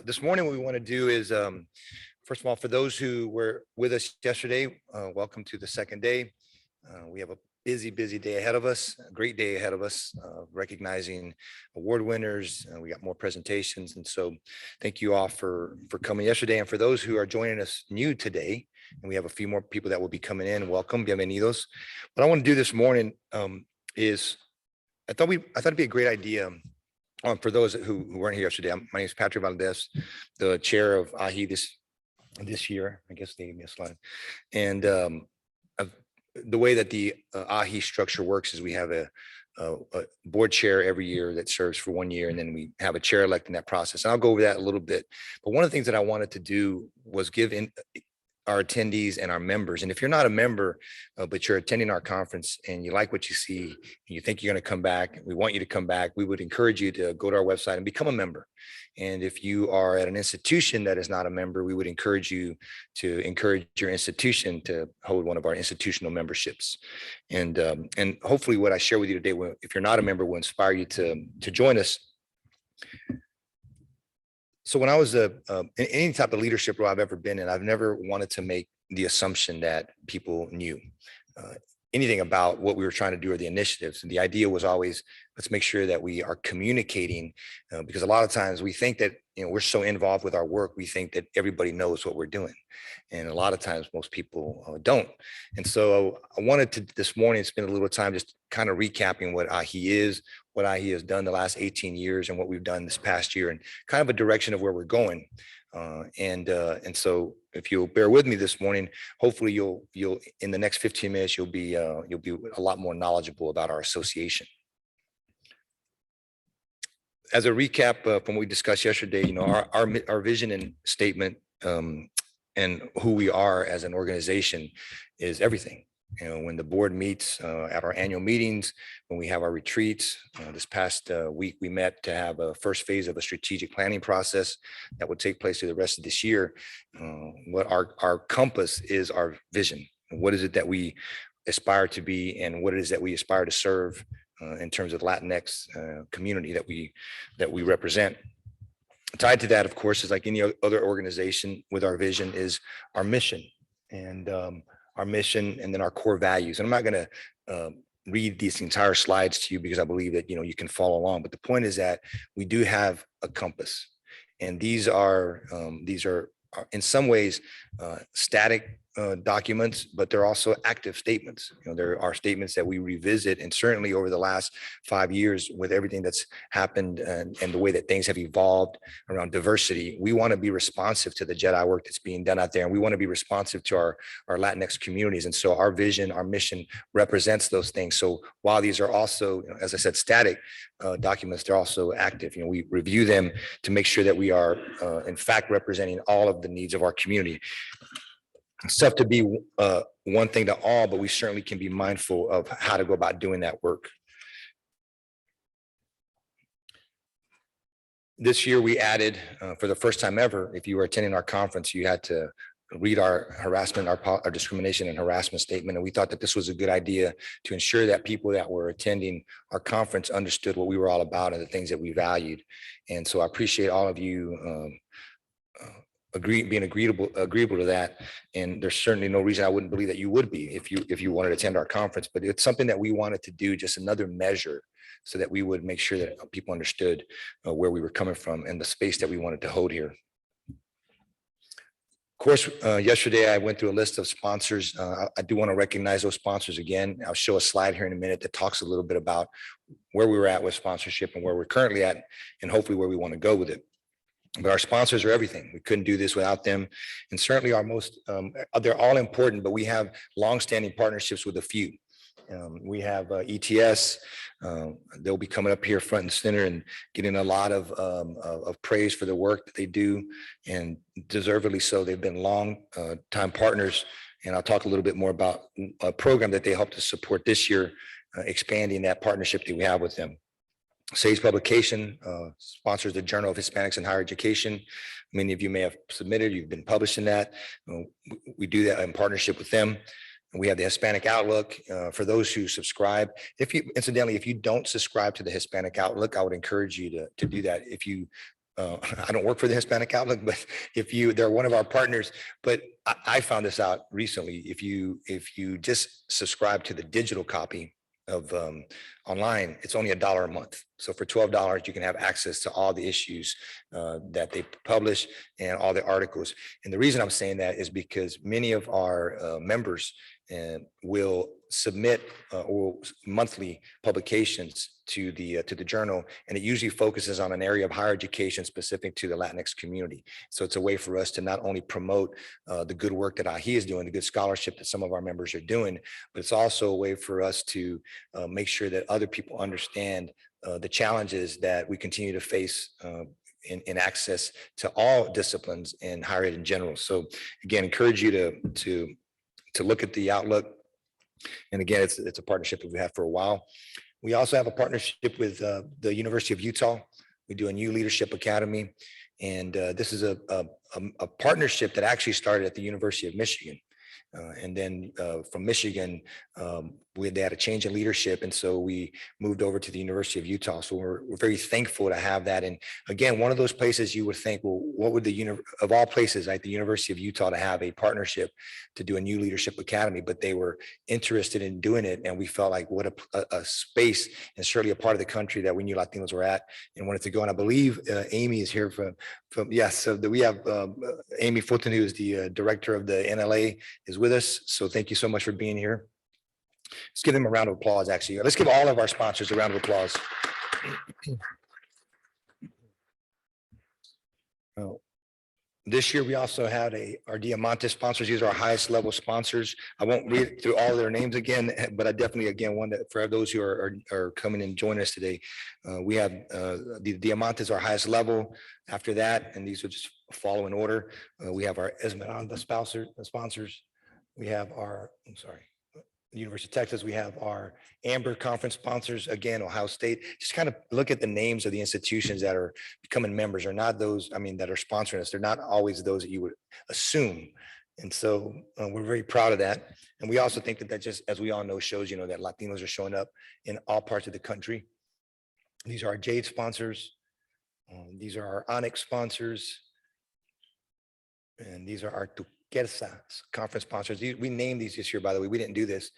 This morning, what we want to do is, first of all, for those who were with us yesterday, welcome to the second day. We have a busy day ahead of us, a great day ahead of us, recognizing award winners. We got more presentations. And so thank you all for coming yesterday. And for those who are joining us new today, and we have a few more people that will be coming in, welcome, bienvenidos. What I want to do this morning is, I thought it'd be a great idea. For those who weren't here yesterday, my name is Patrick Valdez, the chair of AAHHE this year. I guess they gave me a slide. And the way that the AAHHE structure works is we have a board chair every year that serves for 1 year, and then we have a chair elect in that process. And I'll go over that a little bit. But one of the things that I wanted to do was give our attendees and our members. And if you're not a member, but you're attending our conference and you like what you see, and you think you're going to come back, we want you to come back, we would encourage you to go to our website and become a member. And if you are at an institution that is not a member, we would encourage you to encourage your institution to hold one of our institutional memberships. And hopefully what I share with you today, if you're not a member, will inspire you to join us. So when I was in any type of leadership role I've ever been in, I've never wanted to make the assumption that people knew anything about what we were trying to do or the initiatives. And the idea was always, let's make sure that we are communicating, because a lot of times we think that, we're so involved with our work, we think that everybody knows what we're doing. And a lot of times most people don't. And so I wanted to this morning spend a little time just kind of recapping what AAHHE is, what AAHHE has done the last 18 years and what we've done this past year, and kind of a direction of where we're going. And so if you'll bear with me this morning, hopefully you'll in the next 15 minutes, you'll be a lot more knowledgeable about our association. As a recap from what we discussed yesterday, our vision and statement and who we are as an organization is everything. When the board meets at our annual meetings, when we have our retreats, this past week, we met to have a first phase of a strategic planning process that would take place through the rest of this year. What our compass is our vision. What is it that we aspire to be, and what it is that we aspire to serve in terms of Latinx community that we represent. Tied to that, of course, is like any other organization with our vision is our mission. And our mission, and then our core values. And I'm not going to read these entire slides to you because I believe that you can follow along. But the point is that we do have a compass, and these are in some ways static documents, but they're also active statements. There are statements that we revisit, and certainly over the last 5 years, with everything that's happened and the way that things have evolved around diversity, we want to be responsive to the JEDI work that's being done out there, and we want to be responsive to our Latinx communities. And so our vision, our mission represents those things. So while these are also, as I said, static documents, they're also active. We review them to make sure that we are in fact representing all of the needs of our community. It's tough to be one thing to all, but we certainly can be mindful of how to go about doing that work. This year we added, for the first time ever, if you were attending our conference, you had to read our harassment, our discrimination and harassment statement. And we thought that this was a good idea to ensure that people that were attending our conference understood what we were all about and the things that we valued. And so I appreciate all of you being agreeable to that. And there's certainly no reason I wouldn't believe that you would be if you wanted to attend our conference. But it's something that we wanted to do, just another measure, so that we would make sure that people understood where we were coming from and the space that we wanted to hold here. Of course, yesterday I went through a list of sponsors. I do want to recognize those sponsors again. I'll show a slide here in a minute that talks a little bit about where we were at with sponsorship and where we're currently at, and hopefully where we want to go with it. But our sponsors are everything. We couldn't do this without them. And certainly our most, they're all important, but we have longstanding partnerships with a few. We have ETS. They'll be coming up here front and center and getting a lot of praise for the work that they do, and deservedly so. They've been long time partners. And I'll talk a little bit more about a program that they helped us support this year, expanding that partnership that we have with them. Sage Publication sponsors the Journal of Hispanics in Higher Education. Many of you may have submitted, you've been publishing that. We do that in partnership with them. We have the Hispanic Outlook for those who subscribe. Incidentally, if you don't subscribe to the Hispanic Outlook, I would encourage you to do that. If you I don't work for the Hispanic Outlook, but they're one of our partners. But I found this out recently. If you just subscribe to the digital copy of online, it's only $1 a month. So for $12, you can have access to all the issues that they publish and all the articles. And the reason I'm saying that is because many of our members will submit or monthly publications to the journal, and it usually focuses on an area of higher education specific to the Latinx community. So it's a way for us to not only promote the good work that AAHHE is doing, the good scholarship that some of our members are doing, but it's also a way for us to make sure that other people understand the challenges that we continue to face in access to all disciplines in higher ed in general. So again, encourage you to look at the Outlook. And again, it's a partnership that we've had for a while. We also have a partnership with the University of Utah. We do a new leadership academy. And this is a partnership that actually started at the University of Michigan. And then from Michigan, they had a change in leadership. And so we moved over to the University of Utah. So we're very thankful to have that. And again, one of those places you would think, well, what would of all places, like the University of Utah, to have a partnership to do a new leadership academy, but they were interested in doing it. And we felt like what a space, and certainly a part of the country that we knew Latinos were at and wanted to go. And I believe Amy is here from yes. So we have Amy Fulton, who is the director of the NLA, is with us. So thank you so much for being here. Let's give them a round of applause, actually. Let's give all of our sponsors a round of applause. This year, we also had our Diamante sponsors. These are our highest level sponsors. I won't read through all their names again, but I definitely, again, want to, for those who are coming and joining us today, we have the Diamante is our highest level. After that, and these are just follow in order. We have our Esmeralda sponsors. We have our, University of Texas. We have our Amber Conference sponsors, again, Ohio State. Just kind of look at the names of the institutions that are becoming members, are not those, that are sponsoring us. They're not always those that you would assume. And so we're very proud of that. And we also think that just, as we all know, shows, that Latinos are showing up in all parts of the country. These are our Jade sponsors. These are our Onyx sponsors. And these are our Tuquerza conference sponsors. We named these this year, by the way. We didn't do this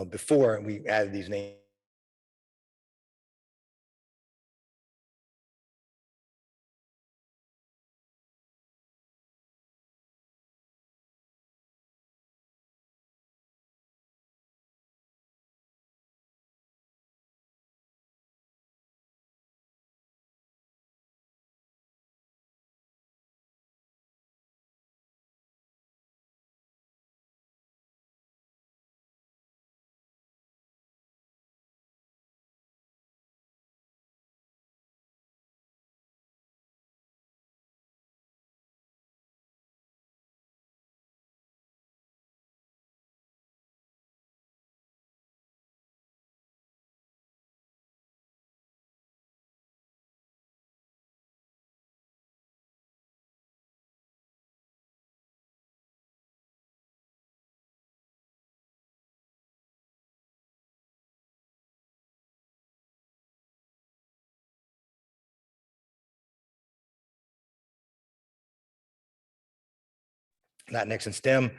before. We added these names. Latinx in STEM.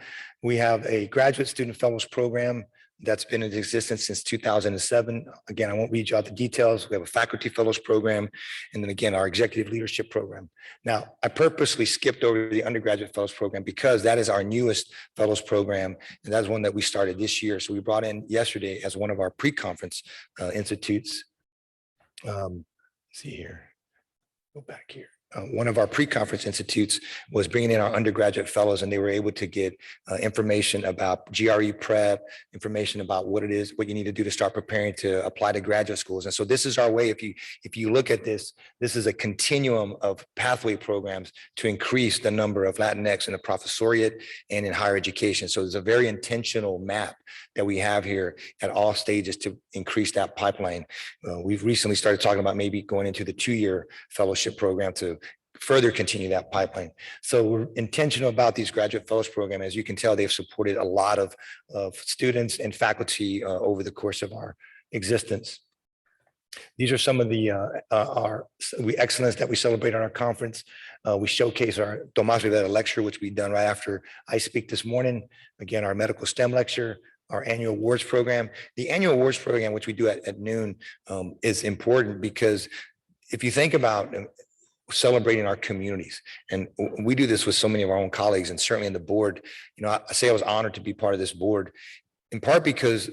We have a graduate student fellows program that's been in existence since 2007. Again, I won't read you out the details. We have a faculty fellows program, and then again, our executive leadership program. Now, I purposely skipped over the undergraduate fellows program because that is our newest fellows program, and that's one that we started this year. So we brought in yesterday as one of our pre-conference institutes. See here, go back here. One of our pre-conference institutes was bringing in our undergraduate fellows, and they were able to get information about GRE prep, information about what it is, what you need to do to start preparing to apply to graduate schools. And so this is our way. If you look at this is a continuum of pathway programs to increase the number of Latinx in the professoriate and in higher education. So there's a very intentional map that we have here at all stages to increase that pipeline. We've recently started talking about maybe going into the 2-year fellowship program to further continue that pipeline. So we're intentional about these graduate fellows program. As you can tell, they've supported a lot of students and faculty over the course of our existence. These are some of the excellence that we celebrate on our conference. We showcase our Tomás Rivera lecture, which we've done right after I speak this morning. Again, our medical STEM lecture, our annual awards program. The annual awards program, which we do at noon, is important because if you think about celebrating our communities, and we do this with so many of our own colleagues and certainly in the board, I say I was honored to be part of this board, in part because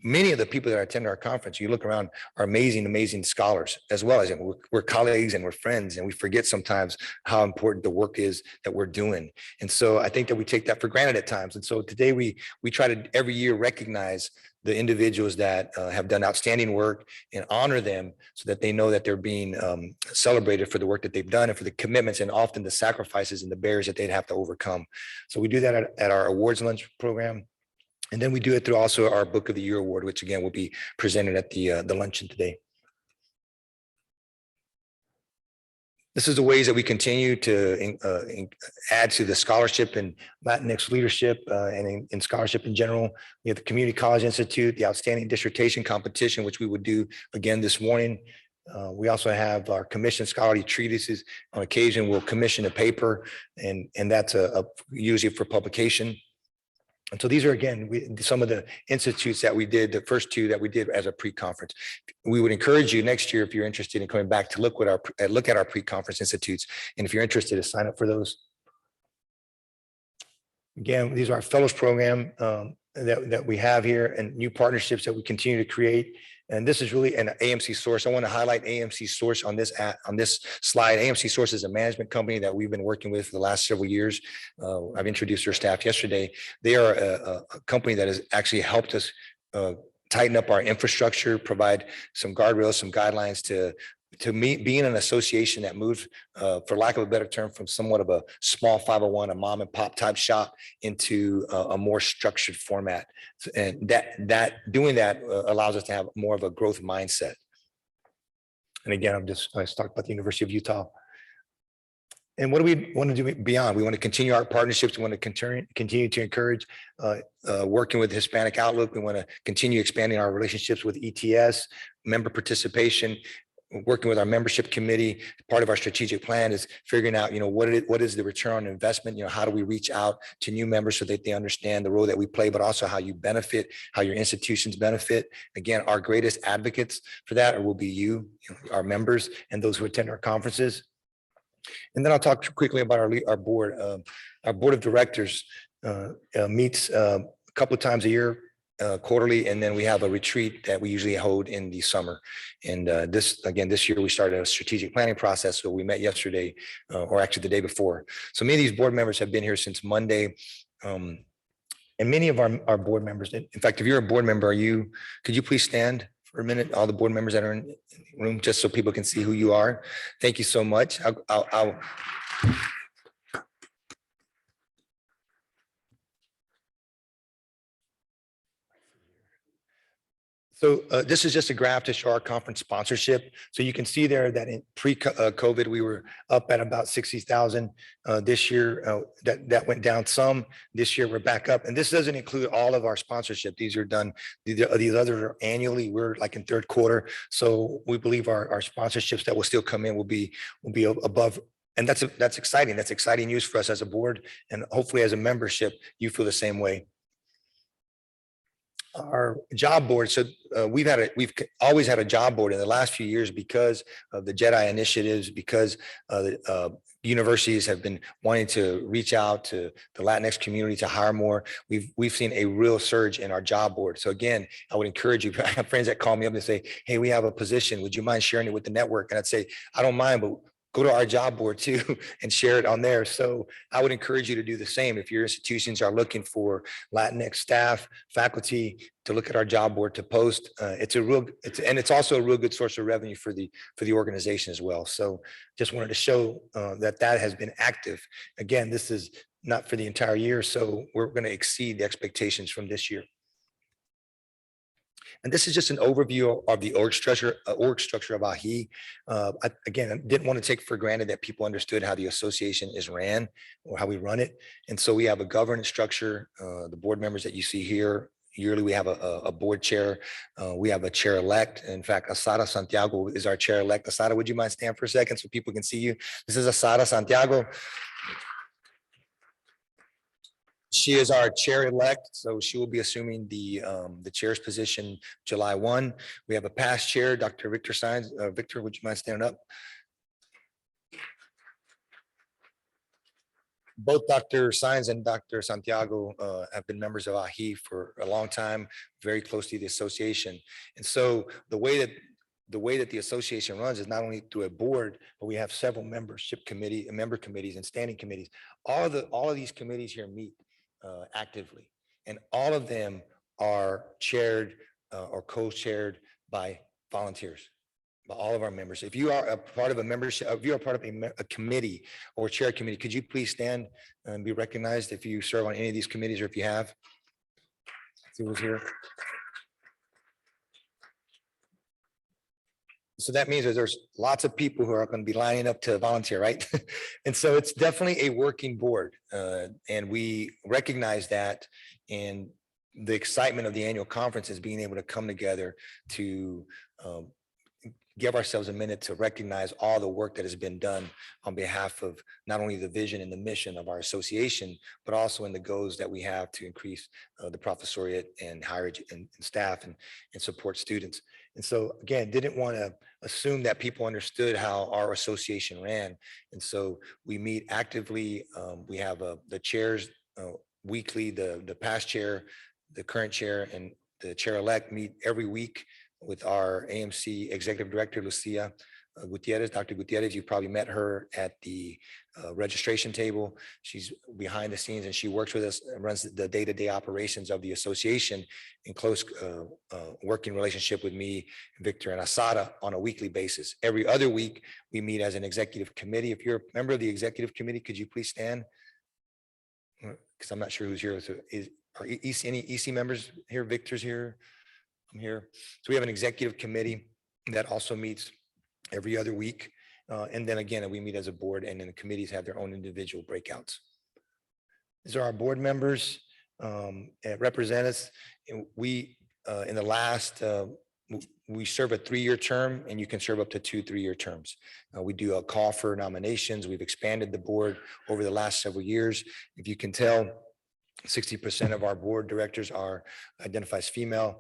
many of the people that attend our conference, you look around, are amazing, amazing scholars, as well as we're colleagues and we're friends, and we forget sometimes how important the work is that we're doing. And so I think that we take that for granted at times. And so today we try to every year recognize the individuals that have done outstanding work and honor them so that they know that they're being celebrated for the work that they've done and for the commitments and often the sacrifices and the barriers that they'd have to overcome. So we do that at our awards lunch program. And then we do it through also our Book of the Year award, which again will be presented at the luncheon today. This is the ways that we continue to add to the scholarship and Latinx leadership and in scholarship in general. We have the Community College Institute, the Outstanding Dissertation Competition, which we would do again this morning. We also have our commissioned scholarly treatises. On occasion, we'll commission a paper, and that's usually for publication. And so these are, again, some of the institutes that we did, the first two that we did as a pre-conference. We would encourage you next year, if you're interested in coming back, to look at our pre-conference institutes. And if you're interested, to sign up for those. Again, these are our fellows program that we have here and new partnerships that we continue to create. And this is really an AMC Source. I want to highlight AMC Source on this slide. AMC Source is a management company that we've been working with for the last several years. I've introduced their staff yesterday. They are a company that has actually helped us tighten up our infrastructure, provide some guardrails, some guidelines to being an association that moved, for lack of a better term, from somewhat of a small 501, a mom and pop type shop, into a more structured format. And doing that allows us to have more of a growth mindset. And again, I talked about the University of Utah. And what do we want to do beyond? We want to continue our partnerships. We want to continue to encourage working with Hispanic Outlook. We want to continue expanding our relationships with ETS, member participation, working with our membership committee. Part of our strategic plan is figuring out, what is the return on investment? How do we reach out to new members so that they understand the role that we play, but also how you benefit, how your institutions benefit. Again, our greatest advocates for that will be you, our members, and those who attend our conferences. And then I'll talk quickly about our board. Our board of directors meets a couple of times a year, quarterly, and then we have a retreat that we usually hold in the summer. And this year we started a strategic planning process. So we met yesterday, or actually the day before. So many of these board members have been here since Monday. And many of our board members, in fact, if you're a board member, could you please stand for a minute? All the board members that are in the room, just so people can see who you are. Thank you so much. So this is just a graph to show our conference sponsorship. So you can see there that in pre-COVID, we were up at about 60,000. This year, that went down some. This year, we're back up. And this doesn't include all of our sponsorship. These are done, these others are annually. We're like in third quarter. So we believe our sponsorships that will still come in will be above. And that's exciting. That's exciting news for us as a board. And hopefully as a membership, you feel the same way. Our job board. So we've always had a job board in the last few years because of the JEDI initiatives, because the universities have been wanting to reach out to the Latinx community to hire more. We've seen a real surge in our job board. So again, I would encourage you. I have friends that call me up and say, "Hey, we have a position. Would you mind sharing it with the network?" And I'd say, "I don't mind, but go to our job board too and share it on there." So I would encourage you to do the same. If your institutions are looking for Latinx staff, faculty, to look at our job board to post. It's also a real good source of revenue for the organization as well. So just wanted to show that has been active. Again, this is not for the entire year, so we're going to exceed the expectations from this year. And this is just an overview of the org structure of AAHHE. Again, I didn't want to take for granted that people understood how the association is ran or how we run it. And so we have a governance structure. The board members that you see here, yearly we have a board chair. We have a chair-elect. In fact, Asada Santiago is our chair-elect. Asada, would you mind stand for a second so people can see you? This is Asada Santiago. She is our chair-elect, so she will be assuming the chair's position July 1. We have a past chair, Dr. Victor Saenz. Victor, would you mind standing up? Both Dr. Saenz and Dr. Santiago have been members of AAHHE for a long time, very close to the association. And so the way that the association runs is not only through a board, but we have several member committees and standing committees. All of these committees here meet actively, and all of them are chaired or co-chaired by volunteers, by all of our members. If you are a part of a membership, if you are part of a committee or chair committee, could you please stand and be recognized if you serve on any of these committees or if you have? See who's here. So that means that there's lots of people who are going to be lining up to volunteer, right? And so it's definitely a working board. And we recognize that, and the excitement of the annual conference is being able to come together to give ourselves a minute to recognize all the work that has been done on behalf of not only the vision and the mission of our association, but also in the goals that we have to increase the professoriate and higher and staff and support students. And so again, didn't want to assume that people understood how our association ran. And so we meet actively. We have the chairs weekly, the past chair, the current chair, and the chair-elect meet every week with our AMC Executive Director, Lucia Gutierrez. Dr. Gutierrez, you probably met her at the registration table. She's behind the scenes and she works with us and runs the day-to-day operations of the association in close working relationship with me, Victor, and Asada on a weekly basis. Every other week, we meet as an executive committee. If you're a member of the executive committee, could you please stand? Because I'm not sure who's here. So are any EC members here? Victor's here. I'm here. So we have an executive committee that also meets every other week. And then again, we meet as a board, and then the committees have their own individual breakouts. These are our board members that represent us. And we, in the last, we serve a 3-year term, and you can serve up to 2 3-year terms. We do a call for nominations. We've expanded the board over the last several years. If you can tell, 60% of our board directors are identified as female.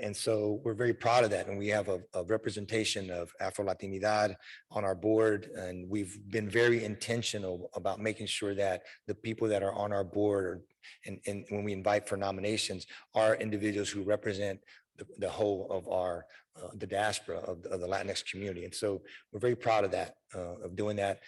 And so we're very proud of that. And we have a representation of Afro-Latinidad on our board. And we've been very intentional about making sure that the people that are on our board and when we invite for nominations are individuals who represent the whole of our, the diaspora of the Latinx community. And so we're very proud of that, of doing that.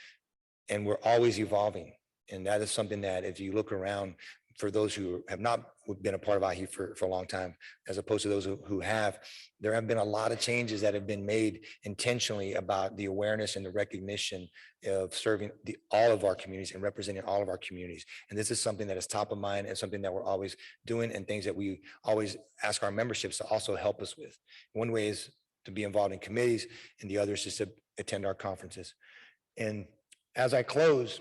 And we're always evolving. And that is something that if you look around, for those who have not been a part of AAHHE for a long time, as opposed to those who have, there have been a lot of changes that have been made intentionally about the awareness and the recognition of serving all of our communities and representing all of our communities. And this is something that is top of mind and something that we're always doing, and things that we always ask our memberships to also help us with. One way is to be involved in committees, and the other is just to attend our conferences. And as I close,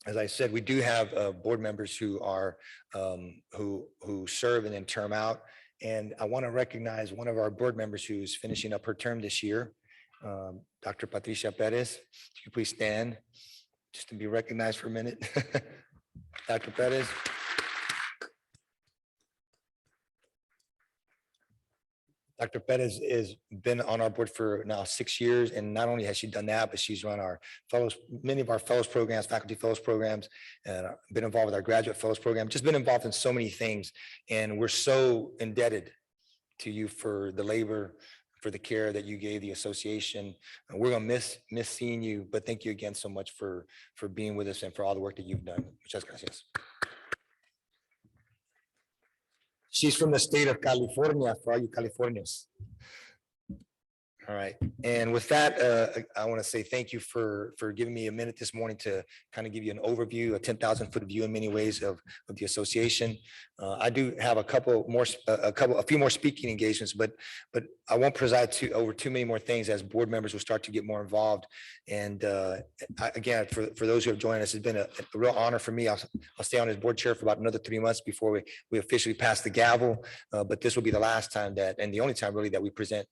as I said, we do have board members who are who serve and then term out. And I want to recognize one of our board members who's finishing up her term this year, Dr. Patricia Perez. Could you please stand just to be recognized for a minute? Dr. Perez. Dr. Perez has been on our board for now 6 years, and not only has she done that, but she's run our fellows, many of our fellows programs, faculty fellows programs, and been involved with our graduate fellows program, just been involved in so many things. And we're so indebted to you for the labor, for the care that you gave the association. We're gonna miss seeing you, but thank you again so much for being with us and for all the work that you've done. Muchas gracias. She's from the state of California, for all you Californians. All right. And with that, I want to say thank you for giving me a minute this morning to kind of give you an overview, a 10,000-foot view in many ways of the association. I do have a few more speaking engagements, but I won't preside over too many more things as board members will start to get more involved. And again, for those who have joined us, it's been a real honor for me. I'll stay on as board chair for about another 3 months before we officially pass the gavel. But this will be the last time and the only time really that we present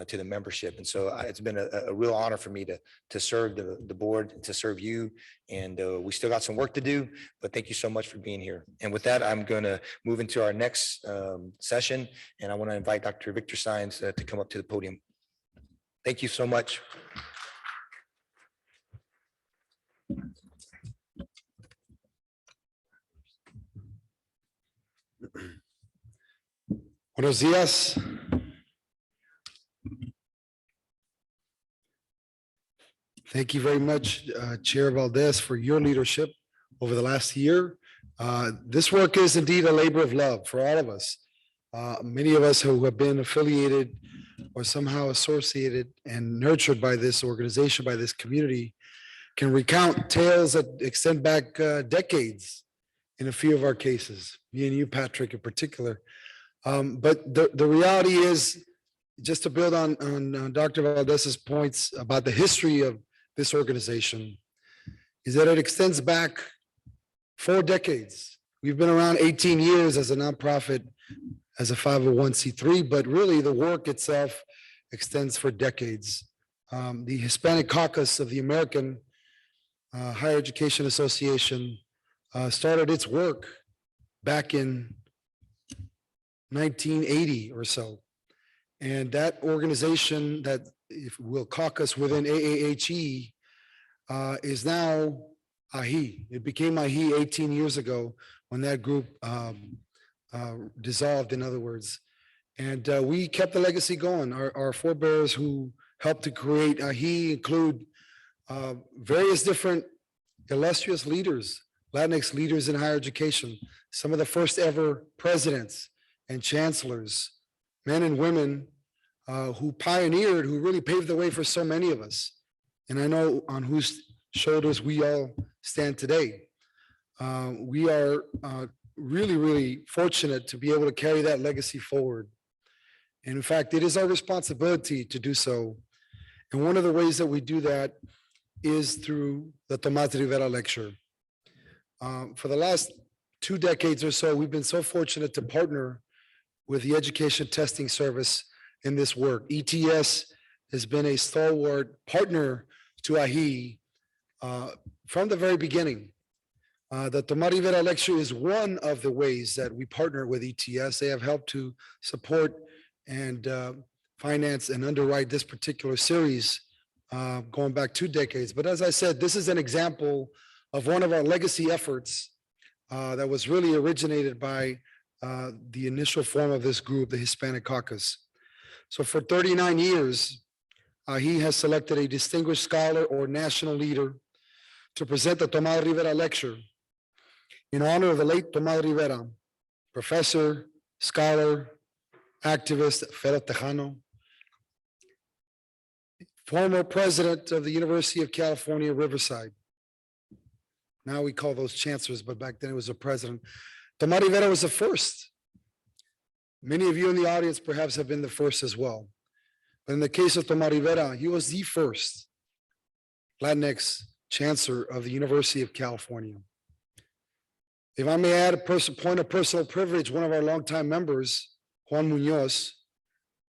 to the membership. And so it's been a real honor for me to serve the board, to serve you. And we still got some work to do, but thank you so much for being here. And with that, I'm going to move into our next session. And I want to invite Dr. Victor Saenz to come up to the podium. Thank you so much. Buenos días. Thank you very much, Chair Valdez, for your leadership over the last year. This work is indeed a labor of love for all of us. Many of us who have been affiliated or somehow associated and nurtured by this organization, by this community, can recount tales that extend back decades in a few of our cases, me and you, Patrick, in particular. But the reality is, just to build on Dr. Valdez's points about the history of this organization, is that it extends back 4 decades. We've been around 18 years as a nonprofit, as a 501c3, but really the work itself extends for decades. The Hispanic Caucus of the American Higher Education Association started its work back in 1980 or so. And that organization that if will caucus within AAHE is now AAHHE. It became AAHHE 18 years ago when that group dissolved, in other words. And we kept the legacy going. Our forebears who helped to create AAHHE include various different illustrious leaders, Latinx leaders in higher education, some of the first ever presidents and chancellors, men and women who pioneered, who really paved the way for so many of us. And I know on whose shoulders we all stand today. We are really, really fortunate to be able to carry that legacy forward. And in fact, it is our responsibility to do so. And one of the ways that we do that is through the Tomás Rivera Lecture. For the last 2 decades or so, we've been so fortunate to partner with the Education Testing Service in this work. ETS has been a stalwart partner to AAHHE from the very beginning. The Tomás Rivera Lecture is one of the ways that we partner with ETS. They have helped to support and finance and underwrite this particular series going back 2 decades. But as I said, this is an example of one of our legacy efforts that was really originated by the initial form of this group, the Hispanic Caucus. So for 39 years, he has selected a distinguished scholar or national leader to present the Tomás Rivera Lecture in honor of the late Tomás Rivera, professor, scholar, activist, fellow Tejano, former president of the University of California, Riverside. Now we call those chancellors, but back then it was a president. Tomás Rivera was the first. Many of you in the audience perhaps have been the first as well. But in the case of Tomás Rivera, he was the first Latinx chancellor of the University of California. If I may add a point of personal privilege, one of our longtime members, Juan Muñoz,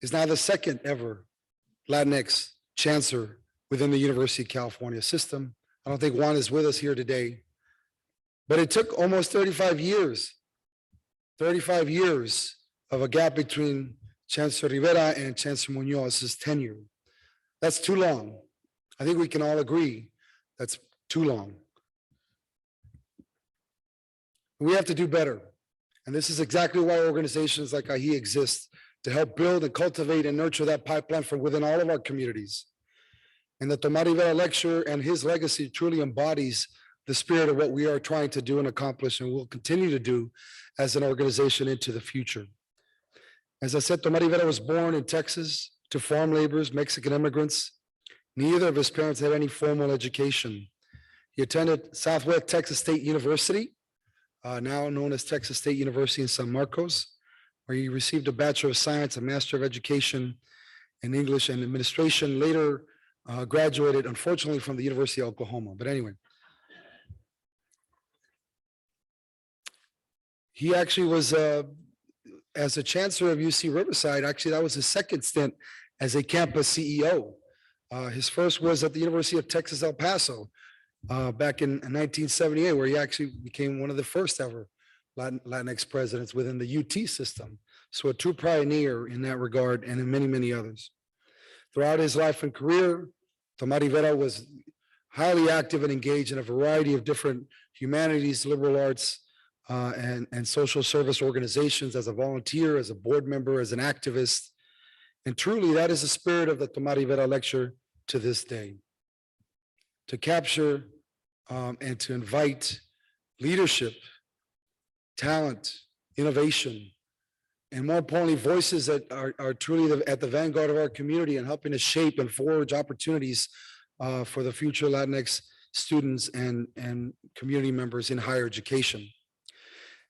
is now the second ever Latinx chancellor within the University of California system. I don't think Juan is with us here today, but it took almost 35 years of a gap between Chancellor Rivera and Chancellor Muñoz's tenure. That's too long. I think we can all agree that's too long. We have to do better. And this is exactly why organizations like AAHHE exist, to help build and cultivate and nurture that pipeline from within all of our communities. And the Tomás Rivera Lecture and his legacy truly embodies the spirit of what we are trying to do and accomplish and will continue to do as an organization into the future. As I said, Tomás Rivera was born in Texas to farm laborers, Mexican immigrants. Neither of his parents had any formal education. He attended Southwest Texas State University, now known as Texas State University in San Marcos, where he received a Bachelor of Science, a Master of Education in English and Administration, later graduated, unfortunately, from the University of Oklahoma. But anyway, he actually was, as a Chancellor of UC Riverside, actually, that was his second stint as a campus CEO. His first was at the University of Texas, El Paso, back in 1978, where he actually became one of the first ever Latinx presidents within the UT system. So a true pioneer in that regard and in many, many others. Throughout his life and career, Tomás Rivera was highly active and engaged in a variety of different humanities, liberal arts, and social service organizations as a volunteer, as a board member, as an activist. And truly, that is the spirit of the Tomás Rivera Lecture to this day. To capture and to invite leadership, talent, innovation, and more importantly, voices that are truly at the vanguard of our community and helping to shape and forge opportunities for the future Latinx students and community members in higher education.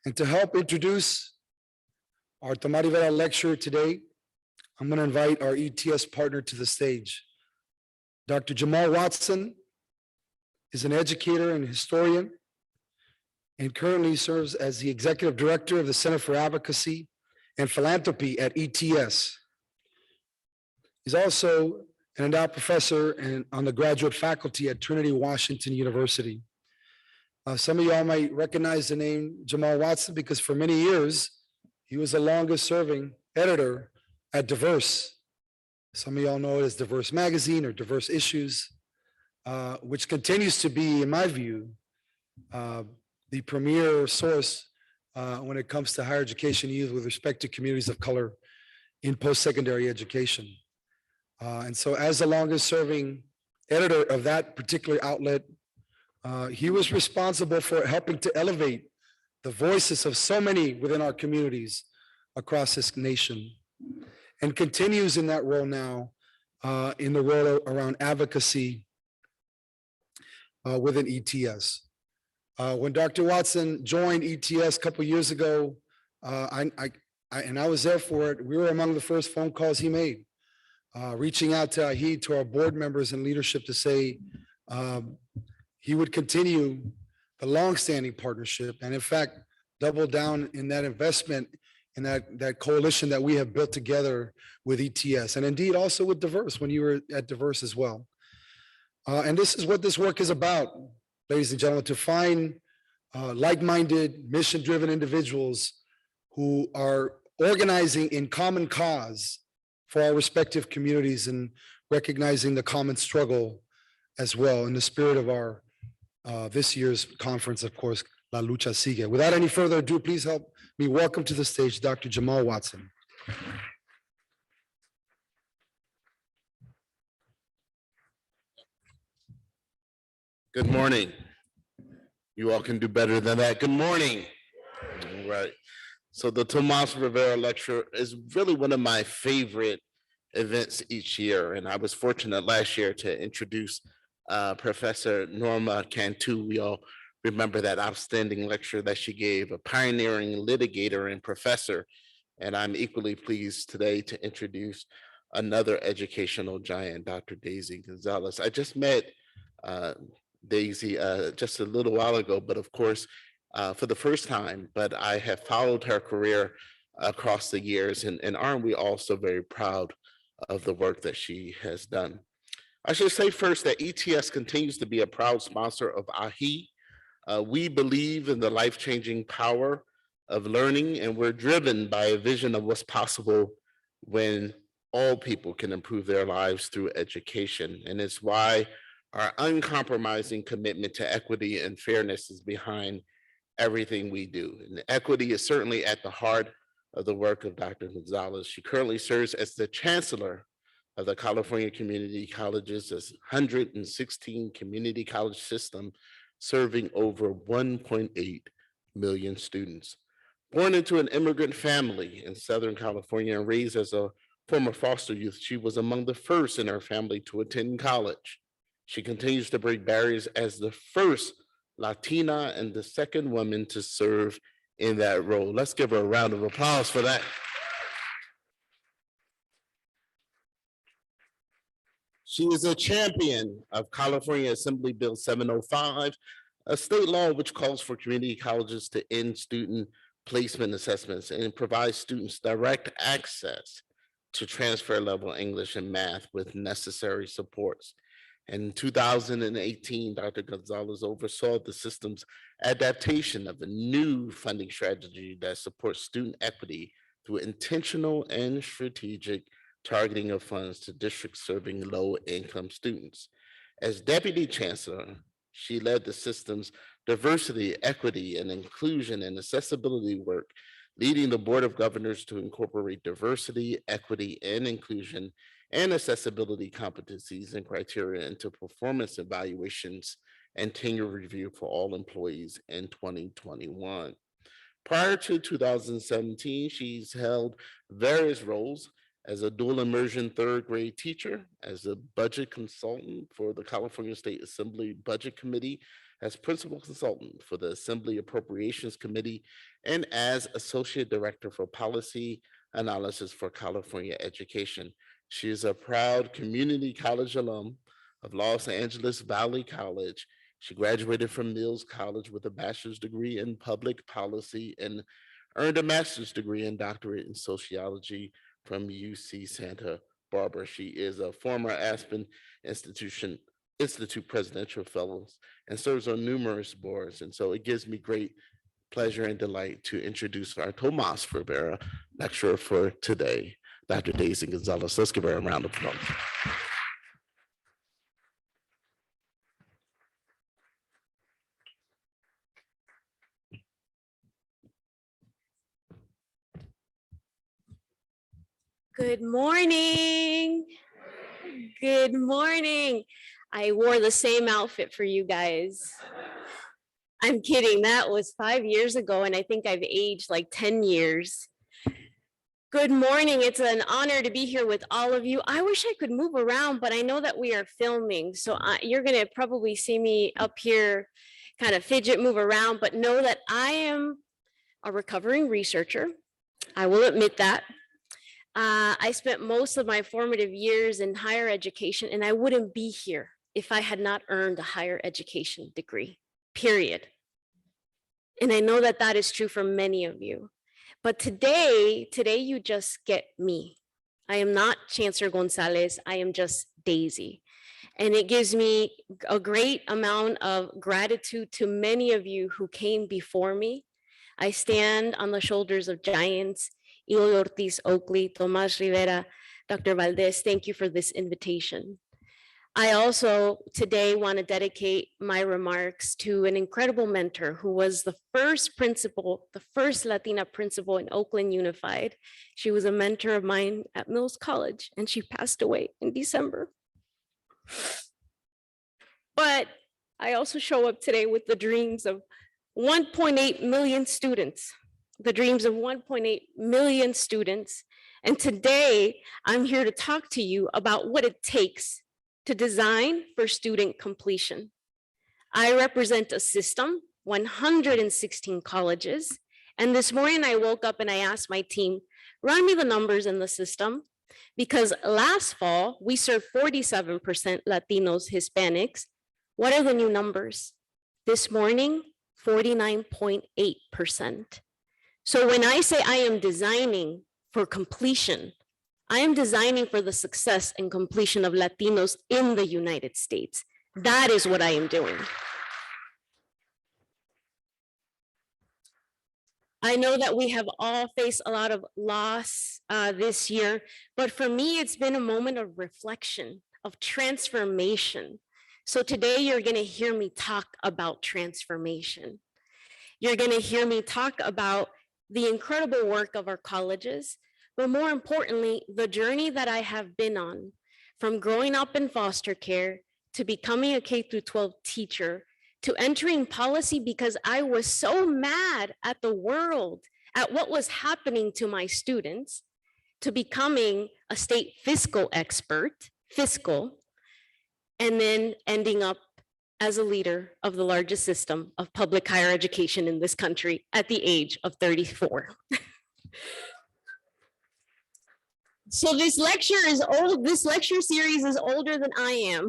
And to help introduce our Tomás Rivera Lecture today, I'm going to invite our ETS partner to the stage. Dr. Jamal Watson is an educator and historian and currently serves as the Executive Director of the Center for Advocacy and Philanthropy at ETS. He's also an endowed professor and on the graduate faculty at Trinity Washington University. Some of y'all might recognize the name Jamal Watson because for many years, he was the longest serving editor at Diverse. Some of y'all know it as Diverse Magazine or Diverse Issues, which continues to be, in my view, the premier source when it comes to higher education youth with respect to communities of color in post-secondary education. And so as the longest serving editor of that particular outlet, he was responsible for helping to elevate the voices of so many within our communities across this nation and continues in that role now in the role around advocacy within ETS. When Dr. Watson joined ETS a couple years ago, and I was there for it, we were among the first phone calls he made, reaching out to AAHHE, to our board members and leadership to say he would continue the longstanding partnership and in fact, double down in that investment in that coalition that we have built together with ETS and indeed also with Diverse when you were at Diverse as well. And this is what this work is about, ladies and gentlemen, to find like-minded, mission-driven individuals who are organizing in common cause for our respective communities and recognizing the common struggle as well in the spirit of our this year's conference, of course, La Lucha Sigue. Without any further ado, please help me welcome to the stage Dr. Jamal Watson. Good morning. You all can do better than that. Good morning. All right. So the Tomás Rivera Lecture is really one of my favorite events each year. And I was fortunate last year to introduce Professor Norma Cantu. We all remember that outstanding lecture that she gave, a pioneering litigator and professor. And I'm equally pleased today to introduce another educational giant, Dr. Daisy Gonzales. I just met Daisy just a little while ago, but of course, for the first time, but I have followed her career across the years, and aren't we all so very proud of the work that she has done. I should say first that ETS continues to be a proud sponsor of AAHHE. We believe in the life-changing power of learning, and we're driven by a vision of what's possible when all people can improve their lives through education. And it's why our uncompromising commitment to equity and fairness is behind everything we do. And equity is certainly at the heart of the work of Dr. Gonzales. She currently serves as the Chancellor of the California Community Colleges, 116 community college system, serving over 1.8 million students. Born into an immigrant family in Southern California and raised as a Former foster youth, she was among the first in her family to attend college. She continues to break barriers as the first Latina and the second woman to serve in that role. Let's give her a round of applause for that. She is a champion of California Assembly Bill 705, a state law which calls for community colleges to end student placement assessments and provide students direct access to transfer level English and math with necessary supports. In 2018, Dr. Gonzales oversaw the system's adaptation of a new funding strategy that supports student equity through intentional and strategic targeting of funds to districts serving low-income students. As Deputy Chancellor, she led the system's diversity, equity, and inclusion and accessibility work, leading the Board of Governors to incorporate diversity, equity, and inclusion and accessibility competencies and criteria into performance evaluations and tenure review for all employees in 2021. Prior to 2017, she's held various roles as a dual immersion third grade teacher, as a budget consultant for the California State Assembly Budget Committee, as principal consultant for the Assembly Appropriations Committee, and as associate director for policy analysis for California education. She is a proud community college alum of Los Angeles Valley College. She graduated from Mills College with a bachelor's degree in public policy and earned a master's degree and doctorate in sociology from UC Santa Barbara. She is a former Aspen Institute Presidential Fellows and serves on numerous boards. And so it gives me great pleasure and delight to introduce our Tomás Rivera lecturer for today, Dr. Daisy Gonzales. Let's give her a round of applause. Good morning. Good morning. I wore the same outfit for you guys. I'm kidding. That was 5 years ago, and I think I've aged like 10 years. Good morning. It's an honor to be here with all of you. I wish I could move around, but I know that we are filming, so you're going to probably see me up here kind of fidget, move around, but know that I am a recovering researcher. I will admit that. I spent most of my formative years in higher education, and I wouldn't be here if I had not earned a higher education degree, period. And I know that that is true for many of you. But today you just get me. I am not Chancellor Gonzales, I am just Daisy. And it gives me a great amount of gratitude to many of you who came before me. I stand on the shoulders of giants. Eloy Ortiz Oakley, Tomás Rivera, Dr. Valdez, thank you for this invitation. I also today want to dedicate my remarks to an incredible mentor who was the first principal, the first Latina principal in Oakland Unified. She was a mentor of mine at Mills College, and she passed away in December. But I also show up today with the dreams of 1.8 million students. The dreams of 1.8 million students. And today I'm here to talk to you about what it takes to design for student completion. I represent a system, 116 colleges. And this morning I woke up and I asked my team, run me the numbers in the system, because last fall we served 47% Latinos, Hispanics. What are the new numbers? This morning, 49.8%. So when I say I am designing for completion, I am designing for the success and completion of Latinos in the United States. That is what I am doing. I know that we have all faced a lot of loss this year, but for me, it's been a moment of reflection, of transformation. So today you're gonna hear me talk about transformation. You're gonna hear me talk about the incredible work of our colleges, but more importantly, the journey that I have been on from growing up in foster care to becoming a K-12 teacher to entering policy because I was so mad at the world, at what was happening to my students, to becoming a state fiscal expert, and then ending up as a leader of the largest system of public higher education in this country at the age of 34. So this lecture is old, this lecture series is older than I am.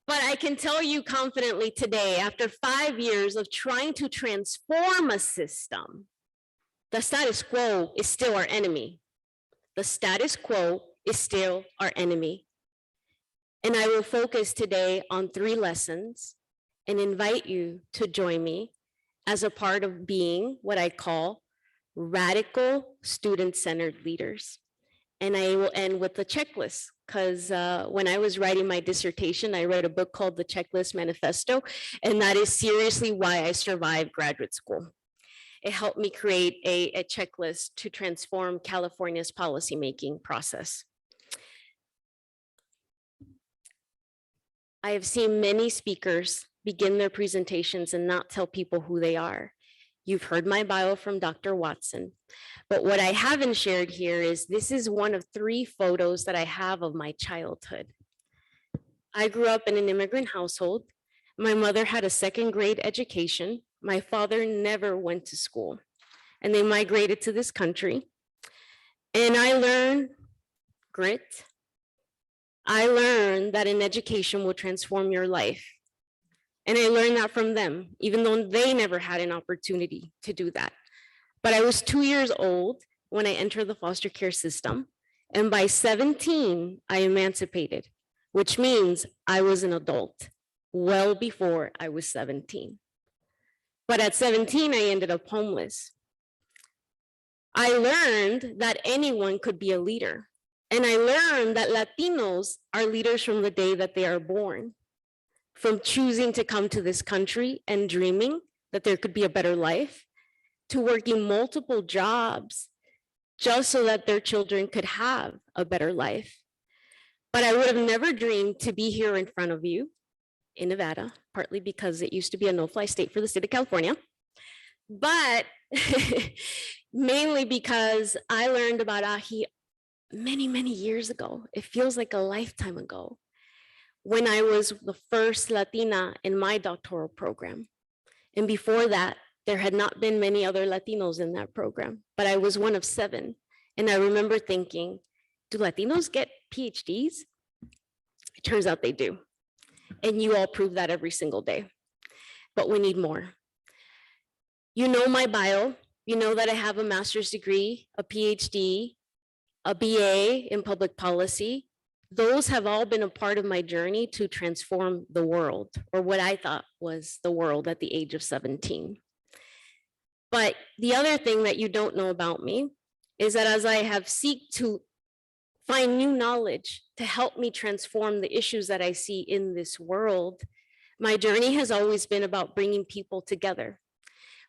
But I can tell you confidently today, after 5 years of trying to transform a system, the status quo is still our enemy. The status quo is still our enemy. And I will focus today on 3 lessons and invite you to join me as a part of being what I call radical student-centered leaders. And I will end with a checklist, because when I was writing my dissertation, I read a book called The Checklist Manifesto, and that is seriously why I survived graduate school. It helped me create a checklist to transform California's policymaking process. I have seen many speakers begin their presentations and not tell people who they are. You've heard my bio from Dr. Watson, but what I haven't shared here is this is one of 3 photos that I have of my childhood. I grew up in an immigrant household. My mother had a 2nd grade education. My father never went to school, and they migrated to this country. And I learned grit. I learned that an education will transform your life. And I learned that from them, even though they never had an opportunity to do that. But I was 2 years old when I entered the foster care system. And by 17, I emancipated, which means I was an adult well before I was 17. But at 17, I ended up homeless. I learned that anyone could be a leader. And I learned that Latinos are leaders from the day that they are born. From choosing to come to this country and dreaming that there could be a better life, to working multiple jobs just so that their children could have a better life. But I would have never dreamed to be here in front of you in Nevada, partly because it used to be a no-fly state for the state of California, but mainly because I learned about AAHHE many, many years ago. It feels like a lifetime ago, when I was the first Latina in my doctoral program. And before that, there had not been many other Latinos in that program, but I was one of 7. And I remember thinking, do Latinos get PhDs? It turns out they do. And you all prove that every single day. But we need more. You know my bio. You know that I have a master's degree, a PhD, a BA in public policy. Those have all been a part of my journey to transform the world, or what I thought was the world at the age of 17. But the other thing that you don't know about me is that as I have sought to find new knowledge to help me transform the issues that I see in this world, my journey has always been about bringing people together.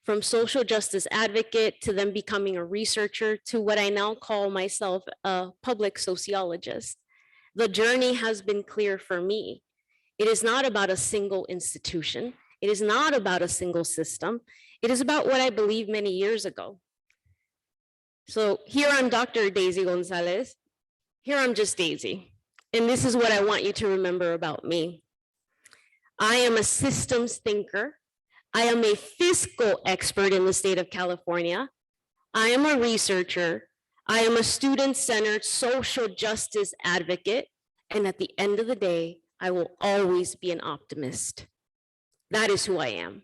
From social justice advocate to then becoming a researcher to what I now call myself a public sociologist. The journey has been clear for me. It is not about a single institution. It is not about a single system. It is about what I believed many years ago. So here I'm Dr. Daisy Gonzales. Here I'm just Daisy. And this is what I want you to remember about me. I am a systems thinker. I am a fiscal expert in the state of California. I am a researcher. I am a student-centered social justice advocate. And at the end of the day, I will always be an optimist. That is who I am.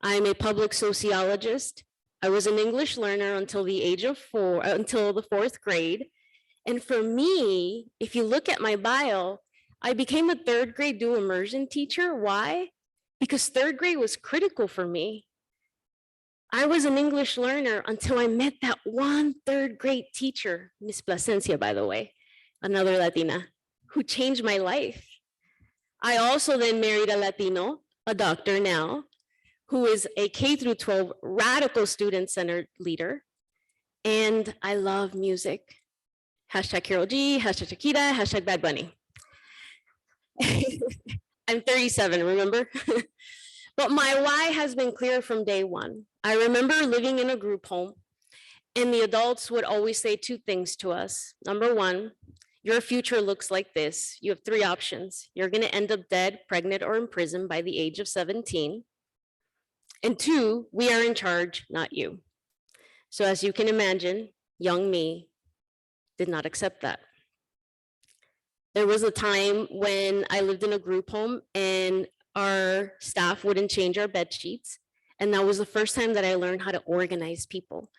I am a public sociologist. I was an English learner until the age of 4, until the 4th grade. And for me, if you look at my bio, I became a 3rd grade dual immersion teacher. Why? Because 3rd grade was critical for me. I was an English learner until I met that one 3rd grade teacher, Miss Plasencia, by the way, another Latina, who changed my life. I also then married a Latino, a doctor now, who is a K-12 radical student-centered leader. And I love music. Hashtag Carol G, hashtag Shakira, hashtag Bad Bunny. I'm 37, remember? But my why has been clear from day one. I remember living in a group home, And the adults would always say two things to us. Number one, your future looks like this. You have three options. You're going to end up dead, pregnant, or in prison by the age of 17. And two, we are in charge, not you. So as you can imagine, young me did not accept that. There was a time when I lived in a group home and our staff wouldn't change our bed sheets. And that was the first time that I learned how to organize people.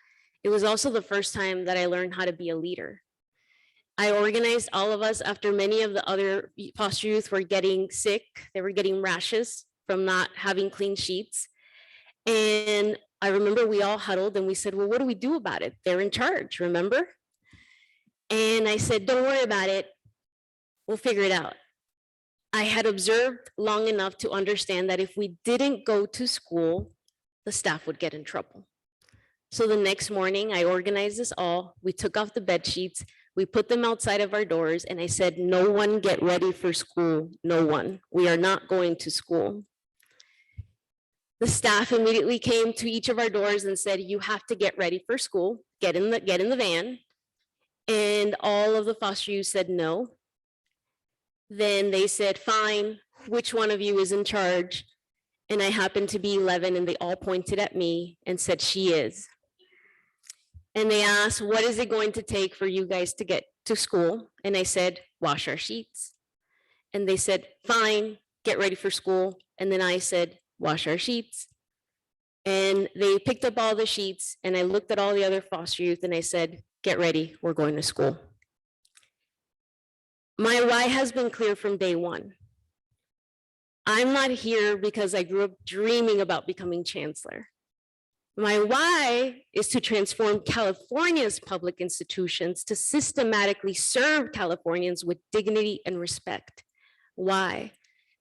It was also the first time that I learned how to be a leader. I organized all of us after many of the other foster youth were getting sick. They were getting rashes from not having clean sheets. And I remember we all huddled and we said, well, what do we do about it? They're in charge, remember? And I said, don't worry about it. We'll figure it out. I had observed long enough to understand that if we didn't go to school, the staff would get in trouble. So the next morning, I organized us all. We took off the bed sheets. We put them outside of our doors. And I said, no one get ready for school. No one. We are not going to school. The staff immediately came to each of our doors and said, you have to get ready for school. Get in the van. And all of the foster youth said no. Then they said, fine, which one of you is in charge? And I happened to be 11 and they all pointed at me and said, she is. And they asked, what is it going to take for you guys to get to school? And I said, wash our sheets. And they said, fine, get ready for school. And then I said, wash our sheets. And they picked up all the sheets and I looked at all the other foster youth and I said, get ready, we're going to school. My why has been clear from day one. I'm not here because I grew up dreaming about becoming chancellor. My why is to transform California's public institutions to systematically serve Californians with dignity and respect. Why?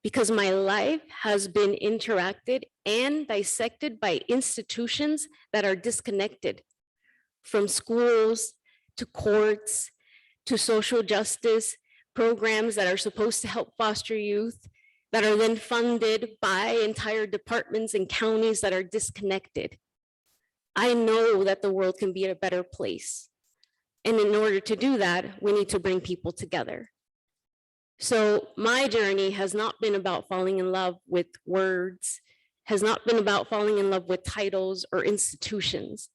Because my life has been interacted and dissected by institutions that are disconnected, from schools to courts to social justice programs that are supposed to help foster youth that are then funded by entire departments and counties that are disconnected. I know that the world can be a better place. And in order to do that, we need to bring people together. So my journey has not been about falling in love with words, has not been about falling in love with titles or institutions.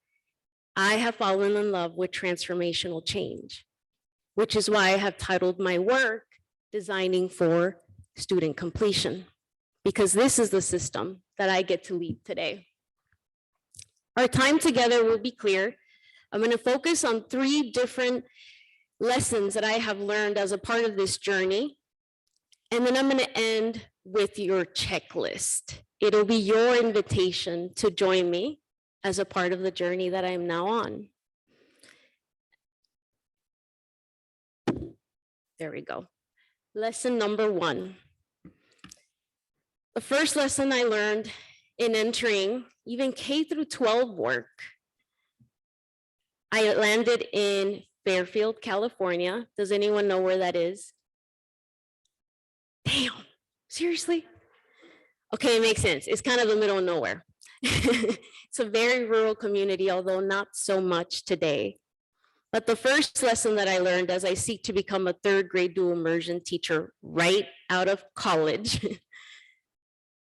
I have fallen in love with transformational change, which is why I have titled my work, Designing for Student Completion, because this is the system that I get to lead today. Our time together will be clear. I'm going to focus on 3 different lessons that I have learned as a part of this journey. And then I'm going to end with your checklist. It'll be your invitation to join me as a part of the journey that I'm now on. There we go. Lesson number 1. The first lesson I learned in entering even K through 12 work, I landed in Fairfield, California. Does anyone know where that is? Damn, seriously? Okay, it makes sense. It's kind of the middle of nowhere. It's a very rural community, although not so much today. But the first lesson that I learned as I seek to become a 3rd grade dual immersion teacher right out of college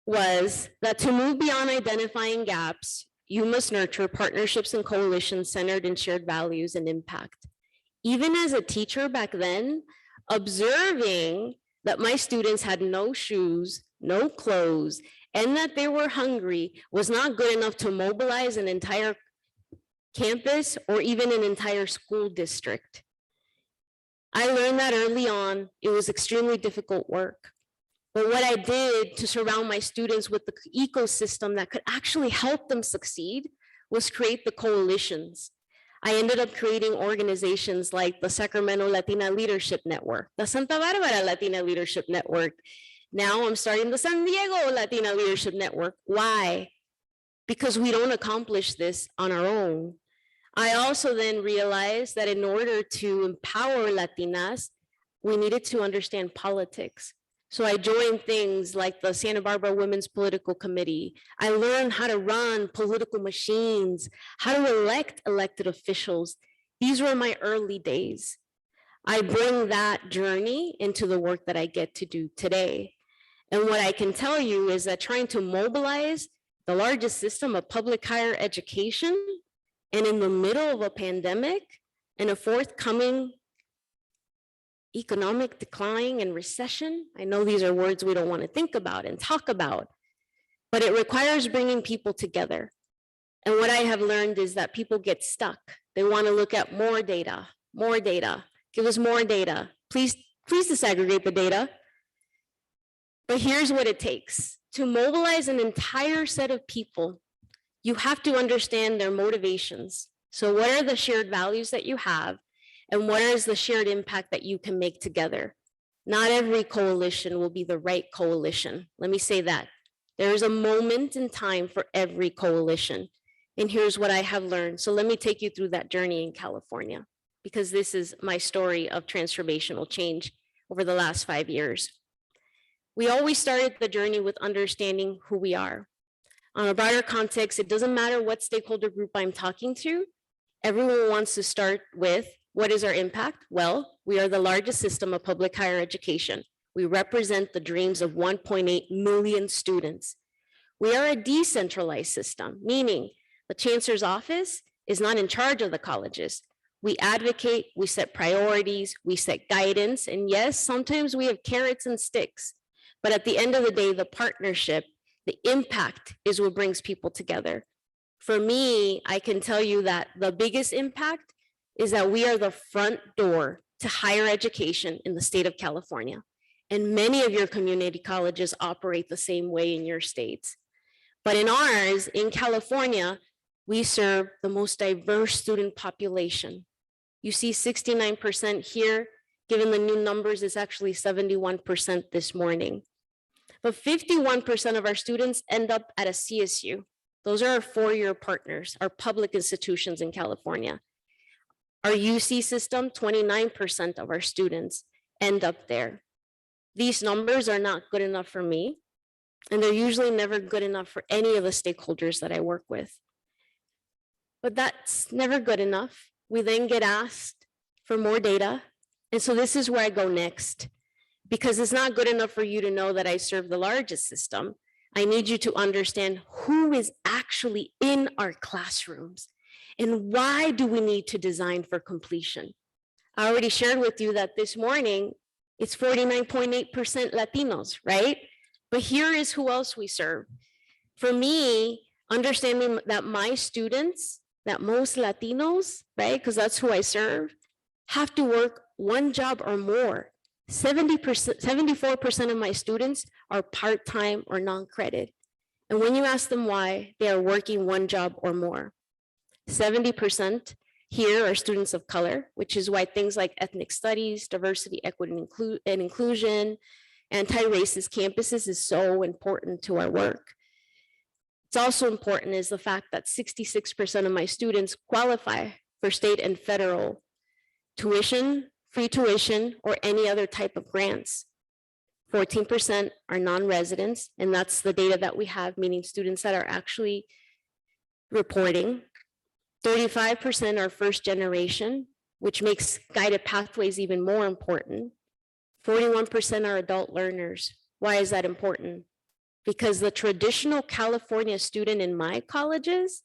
was that to move beyond identifying gaps, you must nurture partnerships and coalitions centered in shared values and impact. Even as a teacher back then, observing that my students had no shoes, no clothes, and that they were hungry was not good enough to mobilize an entire campus or even an entire school district. I learned that early on. It was extremely difficult work. But what I did to surround my students with the ecosystem that could actually help them succeed was create the coalitions. I ended up creating organizations like the Sacramento Latina Leadership Network, the Santa Barbara Latina Leadership Network. Now I'm starting the San Diego Latina Leadership Network. Why? Because we don't accomplish this on our own. I also then realized that in order to empower Latinas, we needed to understand politics. So I joined things like the Santa Barbara Women's Political Committee. I learned how to run political machines, how to elect elected officials. These were my early days. I bring that journey into the work that I get to do today. And what I can tell you is that trying to mobilize the largest system of public higher education and in the middle of a pandemic and a forthcoming economic decline and recession. I know these are words we don't want to think about and talk about, but it requires bringing people together. And what I have learned is that people get stuck. They want to look at more data, give us more data. Please disaggregate the data. But here's what it takes. To mobilize an entire set of people, you have to understand their motivations. So what are the shared values that you have? And what is the shared impact that you can make together? Not every coalition will be the right coalition. Let me say that. There is a moment in time for every coalition. And here's what I have learned. So let me take you through that journey in California, because this is my story of transformational change over the last 5 years. We always started the journey with understanding who we are. On a broader context, it doesn't matter what stakeholder group I'm talking to. Everyone wants to start with, what is our impact? Well, we are the largest system of public higher education. We represent the dreams of 1.8 million students. We are a decentralized system, meaning the Chancellor's office is not in charge of the colleges. We advocate, we set priorities, we set guidance, and yes, sometimes we have carrots and sticks. But at the end of the day, the partnership, the impact is what brings people together. For me, I can tell you that the biggest impact is that we are the front door to higher education in the state of California. And many of your community colleges operate the same way in your states. But in ours, in California, we serve the most diverse student population. You see 69% here, given the new numbers, it's actually 71% this morning. But 51% of our students end up at a CSU. Those are our four-year partners, our public institutions in California. Our UC system, 29% of our students end up there. These numbers are not good enough for me, and they're usually never good enough for any of the stakeholders that I work with. But that's never good enough. We then get asked for more data. And so this is where I go next, because it's not good enough for you to know that I serve the largest system. I need you to understand who is actually in our classrooms and why do we need to design for completion. I already shared with you that this morning, it's 49.8% Latinos, right? But here is who else we serve. For me, understanding that my students, that most Latinos, right, because that's who I serve, have to work one job or more. 74% of my students are part-time or non-credit. And when you ask them why, they are working one job or more. 70% here are students of color, which is why things like ethnic studies, diversity, equity, and inclusion, anti-racist campuses is so important to our work. It's also important is the fact that 66% of my students qualify for state and federal tuition, free tuition, or any other type of grants. 14% are non-residents, and that's the data that we have, meaning students that are actually reporting. 35% are first generation, which makes guided pathways even more important. 41% are adult learners. Why is that important? Because the traditional California student in my colleges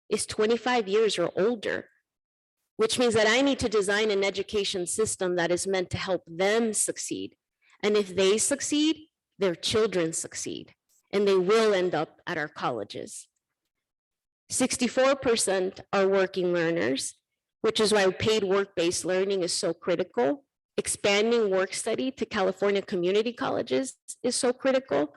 is 25 years or older, which means that I need to design an education system that is meant to help them succeed. And if they succeed, their children succeed, and they will end up at our colleges. 64% are working learners, which is why paid work-based learning is so critical. Expanding work study to California community colleges is so critical.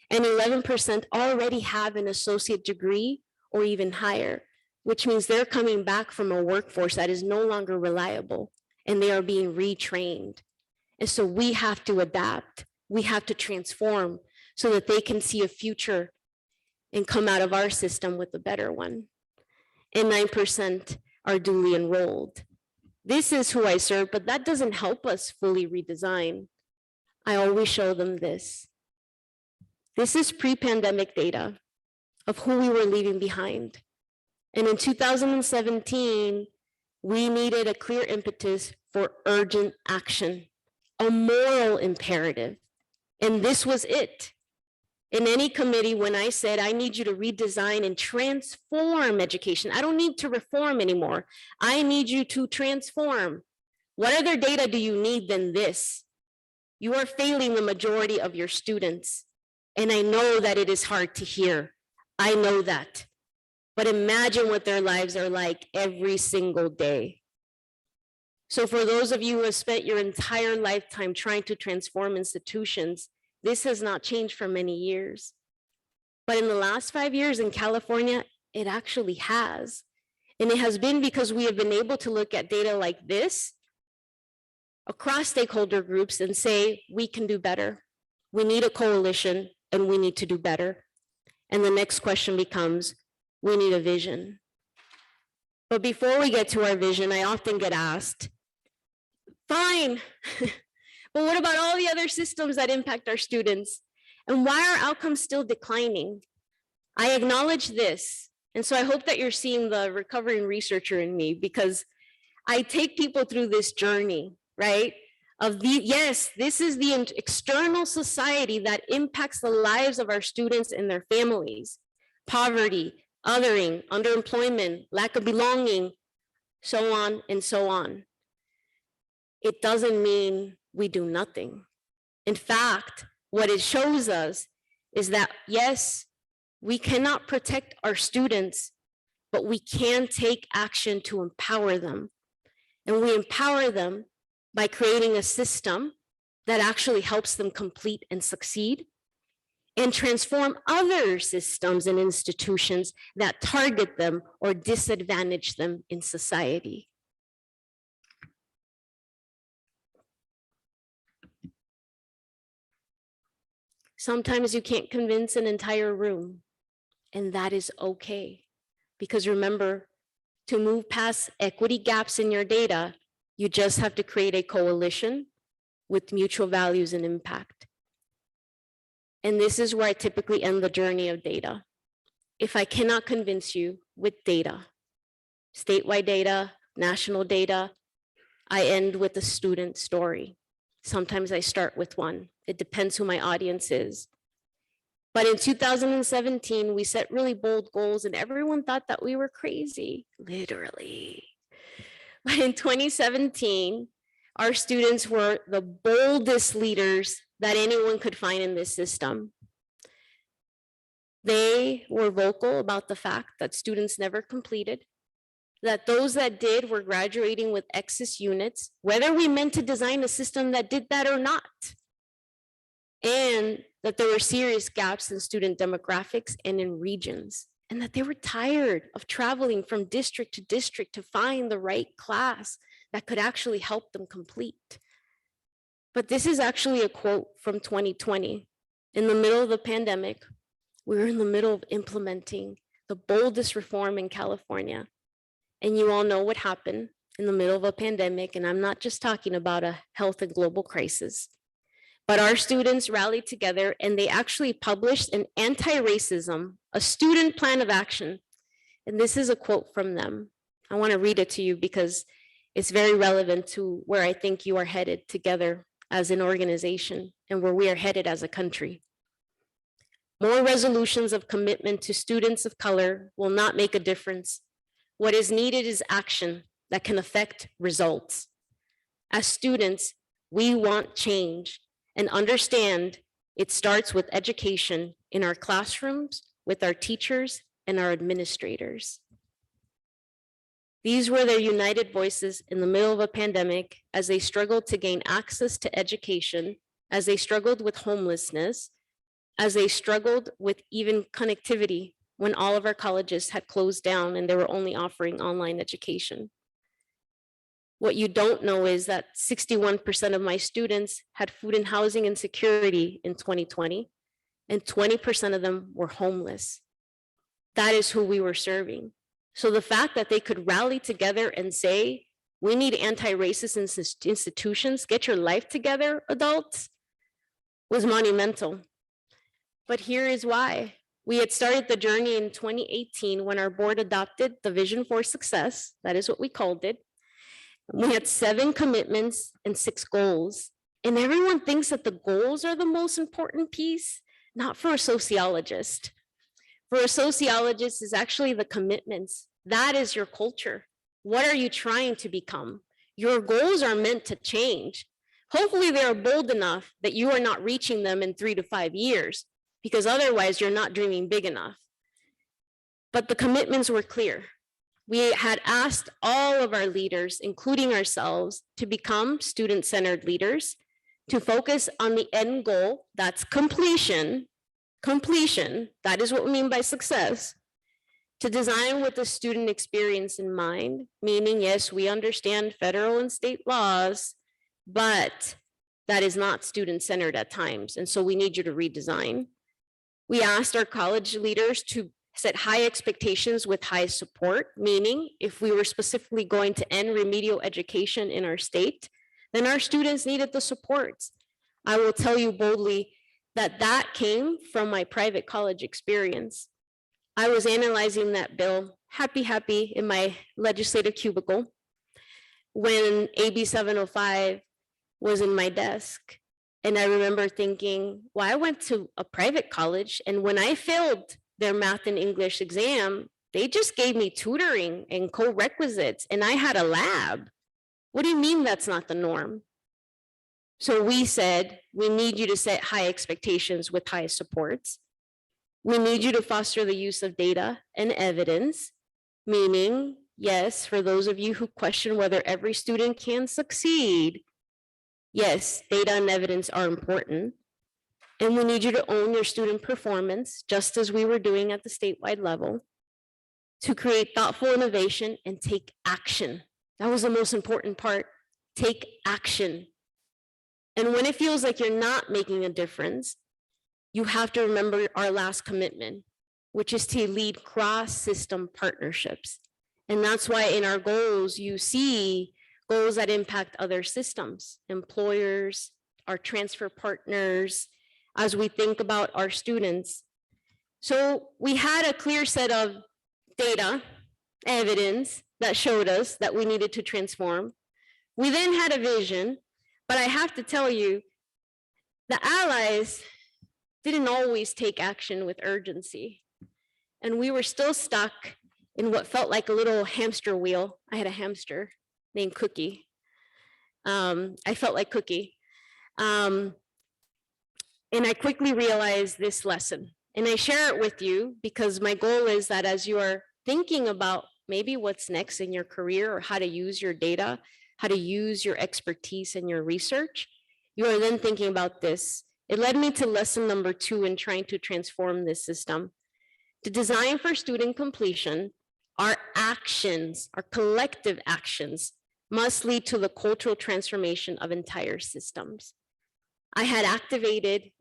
And 11% already have an associate degree or even higher, which means they're coming back from a workforce that is no longer reliable and they are being retrained. And so we have to adapt, we have to transform so that they can see a future and come out of our system with a better one. And 9% are duly enrolled. This is who I serve, but that doesn't help us fully redesign. I always show them this. This is pre-pandemic data of who we were leaving behind. And in 2017, we needed a clear impetus for urgent action, a moral imperative. And this was it. In any committee, when I said, I need you to redesign and transform education, I don't need to reform anymore. I need you to transform. What other data do you need than this? You are failing the majority of your students. And I know that it is hard to hear. I know that. But imagine what their lives are like every single day. So for those of you who have spent your entire lifetime trying to transform institutions, this has not changed for many years. But in the last 5 years in California, it actually has. And it has been because we have been able to look at data like this across stakeholder groups and say, we can do better. We need a coalition and we need to do better. And the next question becomes, we need a vision. But before we get to our vision, I often get asked, fine, but what about all the other systems that impact our students? And why are outcomes still declining? I acknowledge this. And so I hope that you're seeing the recovering researcher in me, because I take people through this journey, right? Yes, this is the external society that impacts the lives of our students and their families. Poverty, othering, underemployment, lack of belonging, so on and so on. It doesn't mean we do nothing. In fact, what it shows us is that, yes, we cannot protect our students, but we can take action to empower them. And we empower them by creating a system that actually helps them complete and succeed, and transform other systems and institutions that target them or disadvantage them in society. Sometimes you can't convince an entire room, and that is okay. Because remember, to move past equity gaps in your data, you just have to create a coalition with mutual values and impact. And this is where I typically end the journey of data. If I cannot convince you with data, statewide data, national data, I end with a student story. Sometimes I start with one. It depends who my audience is. But in 2017, we set really bold goals and everyone thought that we were crazy, literally. But in 2017, our students were the boldest leaders that anyone could find in this system. They were vocal about the fact that students never completed, that those that did were graduating with excess units, whether we meant to design a system that did that or not, and that there were serious gaps in student demographics and in regions, and that they were tired of traveling from district to district to find the right class that could actually help them complete. But this is actually a quote from 2020. In the middle of the pandemic, we were in the middle of implementing the boldest reform in California. And you all know what happened in the middle of a pandemic, and I'm not just talking about a health and global crisis. But our students rallied together and they actually published an anti-racism, a student plan of action. And this is a quote from them. I want to read it to you because it's very relevant to where I think you are headed together as an organization and where we are headed as a country. More resolutions of commitment to students of color will not make a difference. What is needed is action that can affect results. As students, we want change. And understand it starts with education in our classrooms, with our teachers and our administrators. These were their united voices in the middle of a pandemic as they struggled to gain access to education, as they struggled with homelessness, as they struggled with even connectivity when all of our colleges had closed down and they were only offering online education. What you don't know is that 61% of my students had food and housing insecurity in 2020, and 20% of them were homeless. That is who we were serving. So the fact that they could rally together and say, we need anti-racist institutions, get your life together, adults, was monumental. But here is why. We had started the journey in 2018 when our board adopted the Vision for Success. That is what we called it. We had 7 commitments and 6 goals. And everyone thinks that the goals are the most important piece, not for a sociologist. For a sociologist, is actually the commitments. That is your culture. What are you trying to become? Your goals are meant to change. Hopefully they are bold enough that you are not reaching them in 3 to 5 years, because otherwise you're not dreaming big enough. But the commitments were clear. We had asked all of our leaders, including ourselves, to become student-centered leaders, to focus on the end goal, that's completion, that is what we mean by success, to design with the student experience in mind, meaning, yes, we understand federal and state laws, but that is not student-centered at times, and so we need you to redesign. We asked our college leaders to set high expectations with high support, meaning if we were specifically going to end remedial education in our state, then our students needed the supports. I will tell you boldly that that came from my private college experience. I was analyzing that bill, happy in my legislative cubicle, when AB 705 was in my desk. And I remember thinking, well, I went to a private college, and when I failed their math and English exam, they just gave me tutoring and co-requisites, and I had a lab. What do you mean that's not the norm? So we said, we need you to set high expectations with high supports. We need you to foster the use of data and evidence, meaning, yes, for those of you who question whether every student can succeed, yes, data and evidence are important. And we need you to own your student performance, just as we were doing at the statewide level, to create thoughtful innovation and take action. That was the most important part. Take action. And when it feels like you're not making a difference, you have to remember our last commitment, which is to lead cross-system partnerships. And that's why in our goals, you see goals that impact other systems, employers, our transfer partners, as we think about our students. So we had a clear set of data, evidence that showed us that we needed to transform. We then had a vision, but I have to tell you, the allies didn't always take action with urgency. And we were still stuck in what felt like a little hamster wheel. I had a hamster named Cookie. I felt like Cookie. And I quickly realized this lesson. And I share it with you because my goal is that as you are thinking about maybe what's next in your career or how to use your data, how to use your expertise and your research, you are then thinking about this. It led me to lesson number 2 in trying to transform this system. To design for student completion, our actions, our collective actions, must lead to the cultural transformation of entire systems. We had activated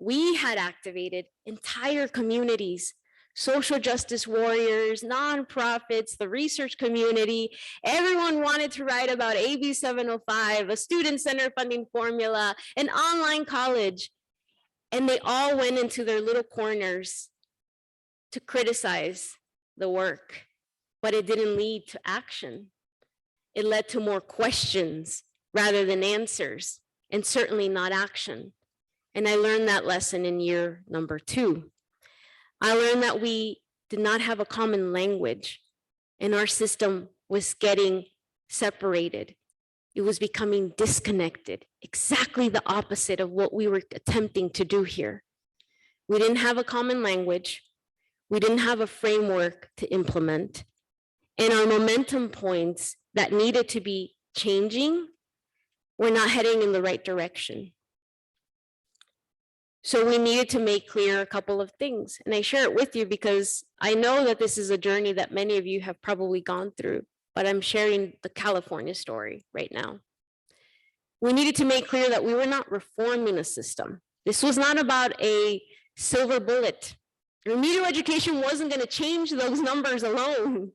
entire communities, social justice warriors, nonprofits, the research community. Everyone wanted to write about AB 705, a student-centered funding formula, an online college. And they all went into their little corners to criticize the work, but it didn't lead to action. It led to more questions rather than answers, and certainly not action. And I learned that lesson in year number 2. I learned that we did not have a common language, and our system was getting separated. It was becoming disconnected, exactly the opposite of what we were attempting to do here. We didn't have a common language. We didn't have a framework to implement. And our momentum points that needed to be changing were not heading in the right direction. So we needed to make clear a couple of things. And I share it with you because I know that this is a journey that many of you have probably gone through, but I'm sharing the California story right now. We needed to make clear that we were not reforming a system. This was not about a silver bullet. Remedial education wasn't going to change those numbers alone.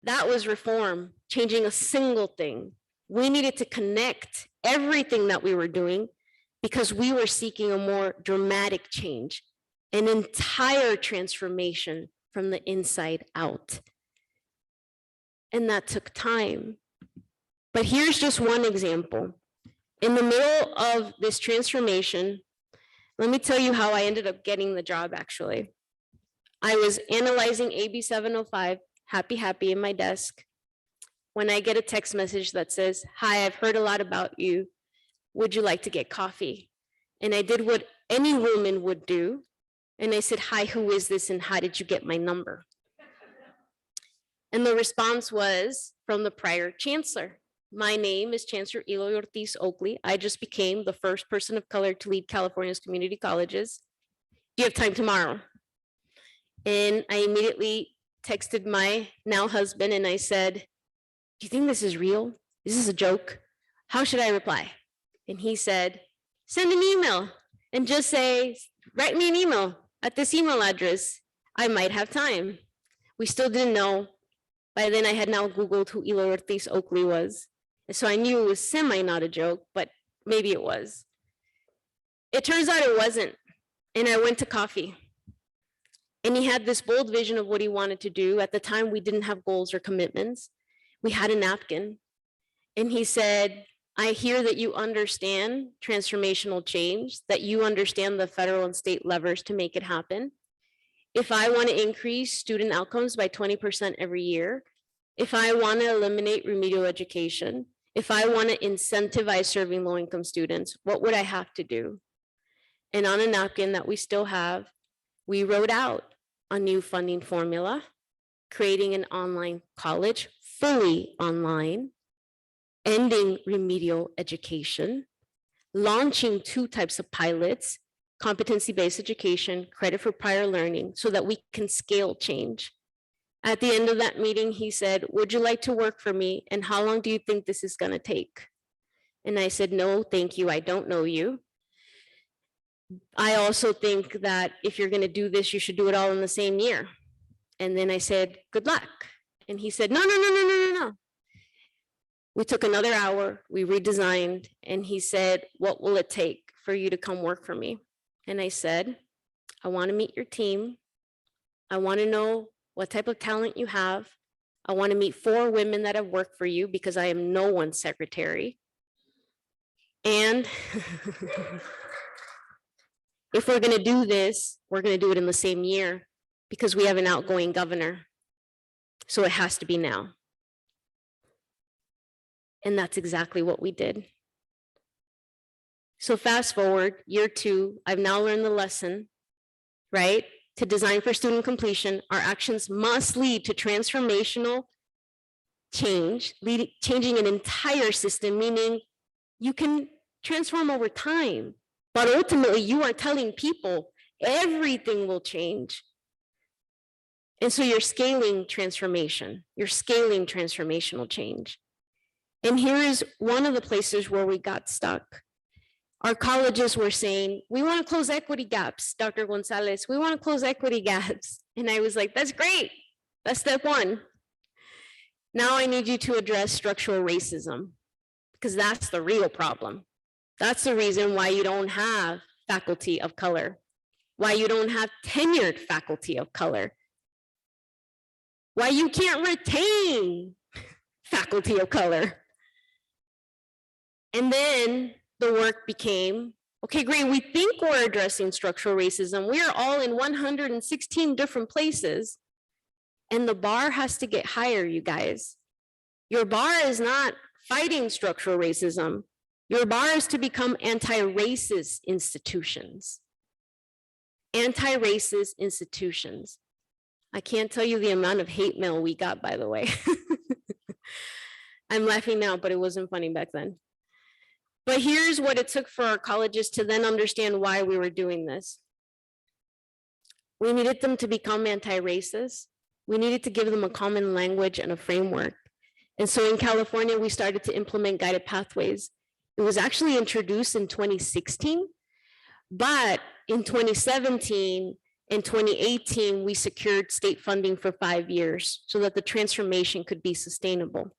That was reform, changing a single thing. We needed to connect everything that we were doing because we were seeking a more dramatic change, an entire transformation from the inside out. And that took time. But here's just one example. In the middle of this transformation, let me tell you how I ended up getting the job, actually. I was analyzing AB 705, happy in my desk, when I get a text message that says, "Hi, I've heard a lot about you. Would you like to get coffee?" And I did what any woman would do. And I said, "Hi, who is this and how did you get my number?" And the response was from the prior chancellor. "My name is Chancellor Eloy Ortiz Oakley. I just became the first person of color to lead California's community colleges. Do you have time tomorrow?" And I immediately texted my now husband and I said, "Do you think this is real? Is this a joke? How should I reply?" And he said, "Send an email and just say, write me an email at this email address. I might have time." We still didn't know. By then I had now Googled who Eloy Ortiz Oakley was. And so I knew it was semi not a joke, but maybe it was. It turns out it wasn't. And I went to coffee. And he had this bold vision of what he wanted to do. At the time, we didn't have goals or commitments. We had a napkin. And he said, "I hear that you understand transformational change, that you understand the federal and state levers to make it happen. If I want to increase student outcomes by 20% every year, if I want to eliminate remedial education, if I want to incentivize serving low-income students, what would I have to do?" And on a napkin that we still have, we wrote out a new funding formula, creating an online college, fully online, ending remedial education, launching 2 types of pilots, competency-based education, credit for prior learning, so that we can scale change. At the end of that meeting, he said, "Would you like to work for me? And how long do you think this is going to take?" And I said, "No, thank you. I don't know you. I also think that if you're going to do this, you should do it all in the same year." And then I said, "Good luck." And he said, No. We took another hour, we redesigned, and he said, "What will it take for you to come work for me?" And I said, "I want to meet your team. I want to know what type of talent you have. I want to meet 4 women that have worked for you because I am no one's secretary. And if we're going to do this, we're going to do it in the same year because we have an outgoing governor. So it has to be now." And that's exactly what we did. So fast forward, year 2, I've now learned the lesson, right? To design for student completion, our actions must lead to transformational change, changing an entire system, meaning you can transform over time, but ultimately you are telling people everything will change. And so you're scaling transformation, you're scaling transformational change. And here is one of the places where we got stuck. Our colleges were saying, "We want to close equity gaps, Dr. Gonzales, we want to close equity gaps." And I was like, "That's great, that's step 1. Now I need you to address structural racism, because that's the real problem. That's the reason why you don't have faculty of color, why you don't have tenured faculty of color, why you can't retain faculty of color." And then the work became, okay, great, we think we're addressing structural racism. We are all in 116 different places. And the bar has to get higher, you guys. Your bar is not fighting structural racism. Your bar is to become anti-racist institutions. Anti-racist institutions. I can't tell you the amount of hate mail we got, by the way. I'm laughing now, but it wasn't funny back then. But here's what it took for our colleges to then understand why we were doing this. We needed them to become anti-racist. We needed to give them a common language and a framework. And so in California, we started to implement guided pathways. It was actually introduced in 2016, but in 2017 and 2018, we secured state funding for 5 years so that the transformation could be sustainable.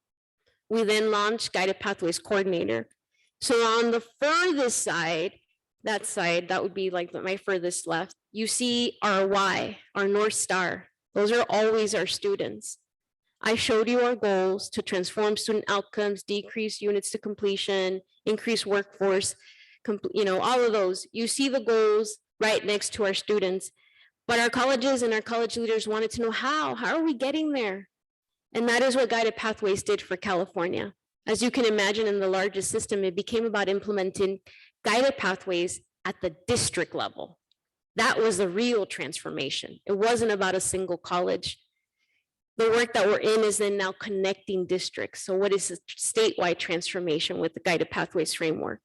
We then launched Guided Pathways Coordinator. So on the furthest side, that side, that would be like my furthest left. You see our why, our North Star. Those are always our students. I showed you our goals to transform student outcomes, decrease units to completion, increase workforce, all of those. You see the goals right next to our students, but our colleges and our college leaders wanted to know how are we getting there? And that is what Guided Pathways did for California. As you can imagine, in the largest system, it became about implementing guided pathways at the district level. That was the real transformation. It wasn't about a single college. The work that we're in is then now connecting districts. So what is the statewide transformation with the guided pathways framework?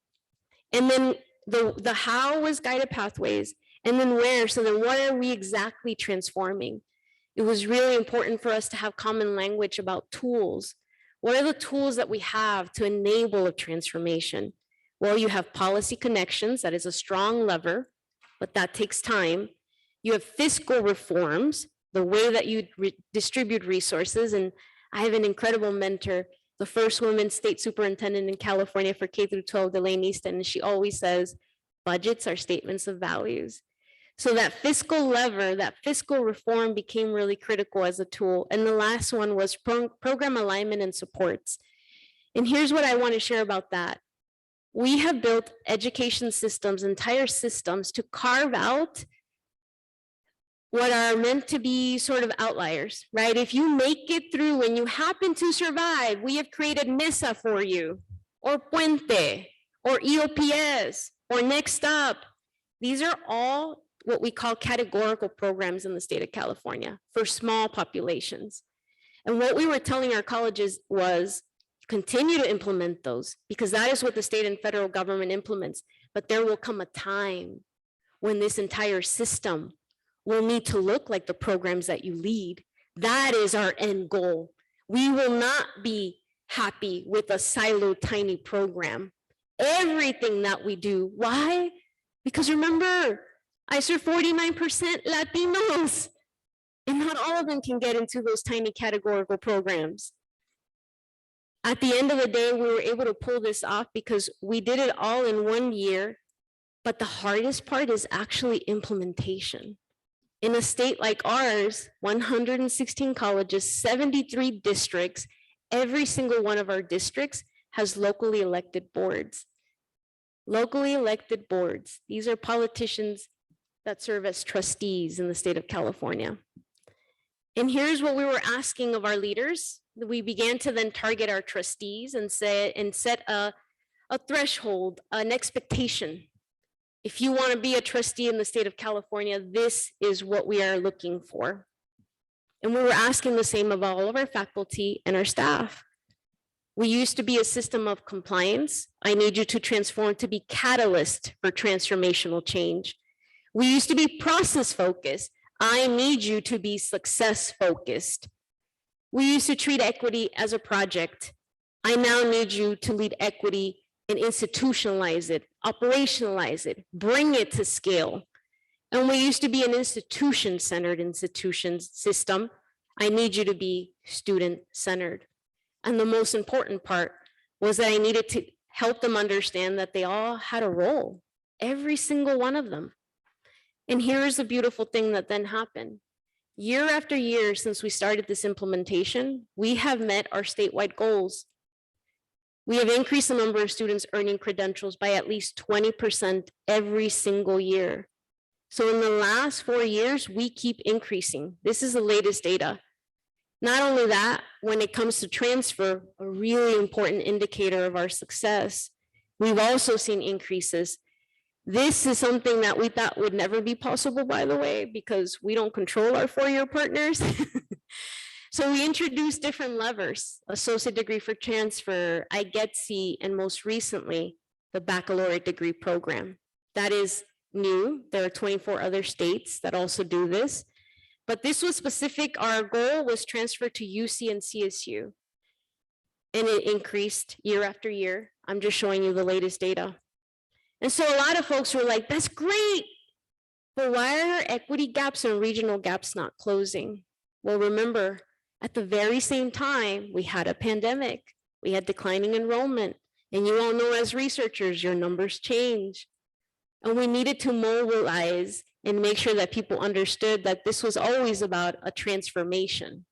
And then the how was guided pathways, and then where. So then what are we exactly transforming? It was really important for us to have common language about tools. What are the tools that we have to enable a transformation? Well, you have policy connections, that is a strong lever, but that takes time. You have fiscal reforms, the way that you distribute resources. And I have an incredible mentor, the first woman state superintendent in California for K through 12, Delaney Easton, and she always says, budgets are statements of values. So that fiscal lever, that fiscal reform became really critical as a tool. And the last one was program alignment and supports. And here's what I want to share about that. We have built education systems, entire systems, to carve out what are meant to be sort of outliers, right? If you make it through and you happen to survive, we have created MESA for you, or Puente, or EOPS, or Next Up. These are all what we call categorical programs in the state of California for small populations. And what we were telling our colleges was continue to implement those, because that is what the state and federal government implements. But there will come a time when this entire system will need to look like the programs that you lead. That is our end goal. We will not be happy with a siloed tiny program. Everything that we do, why? Because remember, I serve 49% Latinos, and not all of them can get into those tiny categorical programs. At the end of the day, we were able to pull this off because we did it all in 1 year, but the hardest part is actually implementation. In a state like ours, 116 colleges, 73 districts, every single one of our districts has locally elected boards. Locally elected boards. These are politicians that serve as trustees in the state of California. And here's what we were asking of our leaders. We began to then target our trustees and set a threshold, an expectation. If you want to be a trustee in the state of California, this is what we are looking for. And we were asking the same of all of our faculty and our staff. We used to be a system of compliance. I need you to transform to be catalyst for transformational change. We used to be process focused. I need you to be success focused. We used to treat equity as a project. I now need you to lead equity and institutionalize it, operationalize it, bring it to scale. And we used to be an institution-centered system. I need you to be student-centered. And the most important part was that I needed to help them understand that they all had a role, every single one of them. And here's the beautiful thing that then happened. Year after year since we started this implementation, we have met our statewide goals. We have increased the number of students earning credentials by at least 20% every single year. So in the last 4 years, we keep increasing. This is the latest data. Not only that, when it comes to transfer, a really important indicator of our success, we've also seen increases. This is something that we thought would never be possible, by the way, because we don't control our four-year partners. So we introduced different levers, associate degree for transfer, IGETC, and most recently, the baccalaureate degree program. That is new. There are 24 other states that also do this. But this was specific. Our goal was transfer to UC and CSU. And it increased year after year. I'm just showing you the latest data. And so a lot of folks were like, that's great, but why are equity gaps and regional gaps not closing? Well, remember, at the very same time, we had a pandemic, we had declining enrollment, and you all know as researchers, your numbers change. And we needed to mobilize and make sure that people understood that this was always about a transformation.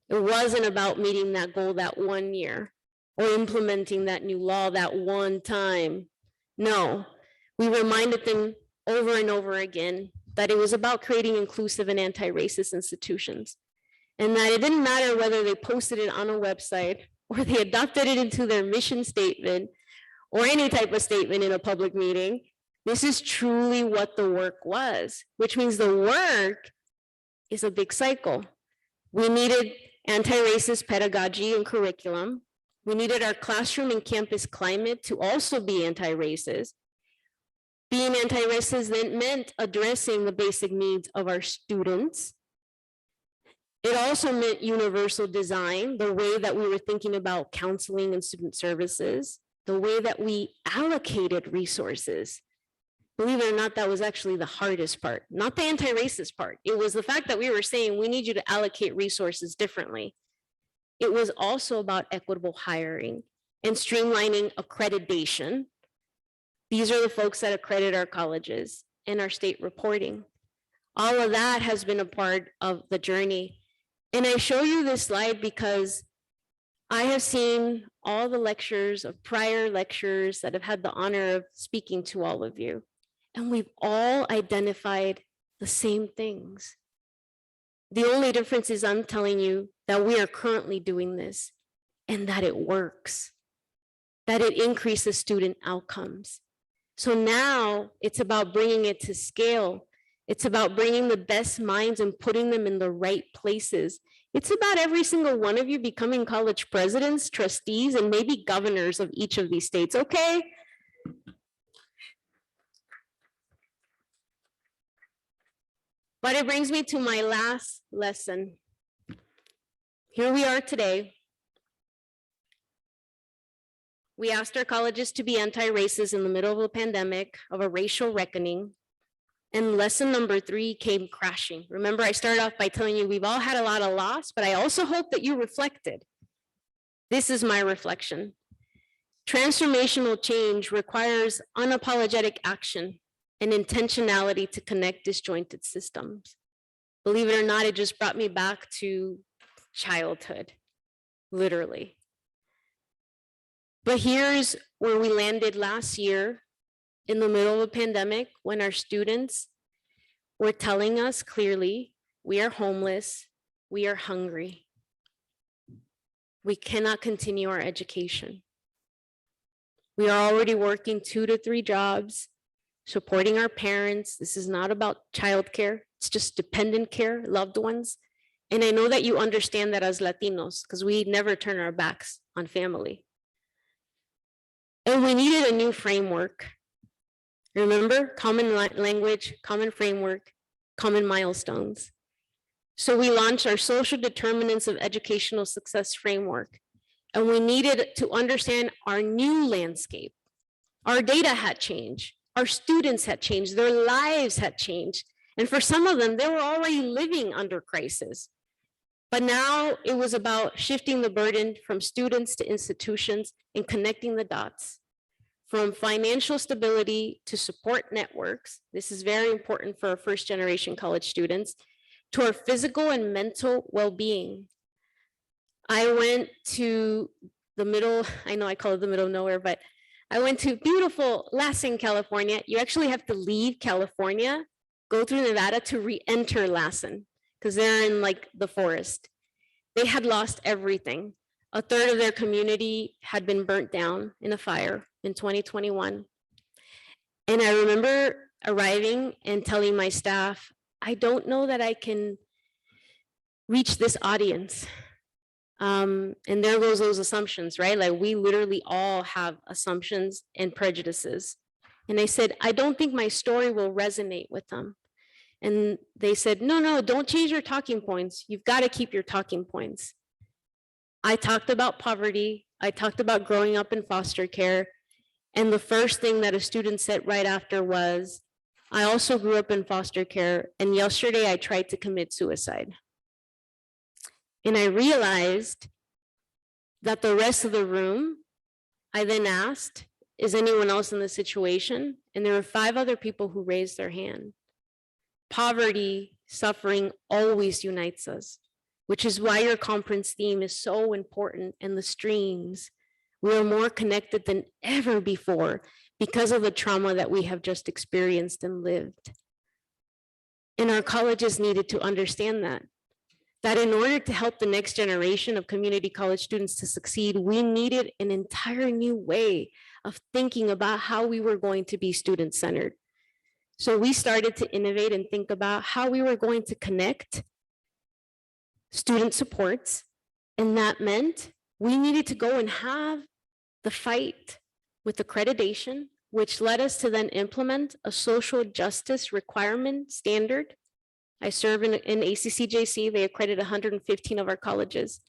It wasn't about meeting that goal that one year or implementing that new law that one time. No, we reminded them over and over again that it was about creating inclusive and anti-racist institutions, and that it didn't matter whether they posted it on a website or they adopted it into their mission statement or any type of statement in a public meeting. This is truly what the work was, which means the work is a big cycle. We needed anti-racist pedagogy and curriculum. We needed our classroom and campus climate to also be anti-racist. Being anti-racist then meant addressing the basic needs of our students. It also meant universal design, the way that we were thinking about counseling and student services, the way that we allocated resources. Believe it or not, that was actually the hardest part, not the anti-racist part. It was the fact that we were saying we need you to allocate resources differently. It was also about equitable hiring and streamlining accreditation. These are the folks that accredit our colleges and our state reporting. All of that has been a part of the journey. And I show you this slide because I have seen all the lectures of prior lectures that have had the honor of speaking to all of you. And we've all identified the same things. The only difference is I'm telling you that we are currently doing this and that it works, that it increases student outcomes. So now it's about bringing it to scale. It's about bringing the best minds and putting them in the right places. It's about every single one of you becoming college presidents, trustees, and maybe governors of each of these states, okay? But it brings me to my last lesson. Here we are today. We asked our colleges to be anti-racist in the middle of a pandemic, of a racial reckoning. And lesson number 3 came crashing. Remember, I started off by telling you we've all had a lot of loss, but I also hope that you reflected. This is my reflection. Transformational change requires unapologetic action and intentionality to connect disjointed systems. Believe it or not, it just brought me back to childhood, literally. But here's where we landed last year in the middle of a pandemic when our students were telling us clearly, we are homeless, we are hungry. We cannot continue our education. We are already working 2 to 3 jobs, supporting our parents. This is not about childcare. It's just dependent care, loved ones. And I know that you understand that as Latinos, because we never turn our backs on family. And we needed a new framework. Remember, common language, common framework, common milestones. So we launched our social determinants of educational success framework. And we needed to understand our new landscape. Our data had changed. Our students had changed. Their lives had changed. And for some of them, they were already living under crisis. But now it was about shifting the burden from students to institutions and connecting the dots. From financial stability to support networks, this is very important for our first generation college students, to our physical and mental well-being. I went to the middle, I know I call it the middle of nowhere, but I went to beautiful Lassen, California. You actually have to leave California, go through Nevada to re-enter Lassen, because they're in like the forest. They had lost everything. A third of their community had been burnt down in a fire in 2021. And I remember arriving and telling my staff, I don't know that I can reach this audience. And there goes those assumptions, right? Like we literally all have assumptions and prejudices. And I said, I don't think my story will resonate with them. And they said, no, don't change your talking points. You've got to keep your talking points. I talked about poverty. I talked about growing up in foster care. And the first thing that a student said right after was, I also grew up in foster care. And yesterday I tried to commit suicide. And I realized that the rest of the room, I then asked, Is anyone else in this situation? And there were 5 other people who raised their hand. Poverty, suffering always unites us, which is why your conference theme is so important, and the streams. We are more connected than ever before because of the trauma that we have just experienced and lived. And our colleges needed to understand that in order to help the next generation of community college students to succeed, we needed an entire new way of thinking about how we were going to be student-centered. So we started to innovate and think about how we were going to connect student supports. And that meant we needed to go and have the fight with accreditation, which led us to then implement a social justice requirement standard. I serve in ACCJC, they accredit 115 of our colleges.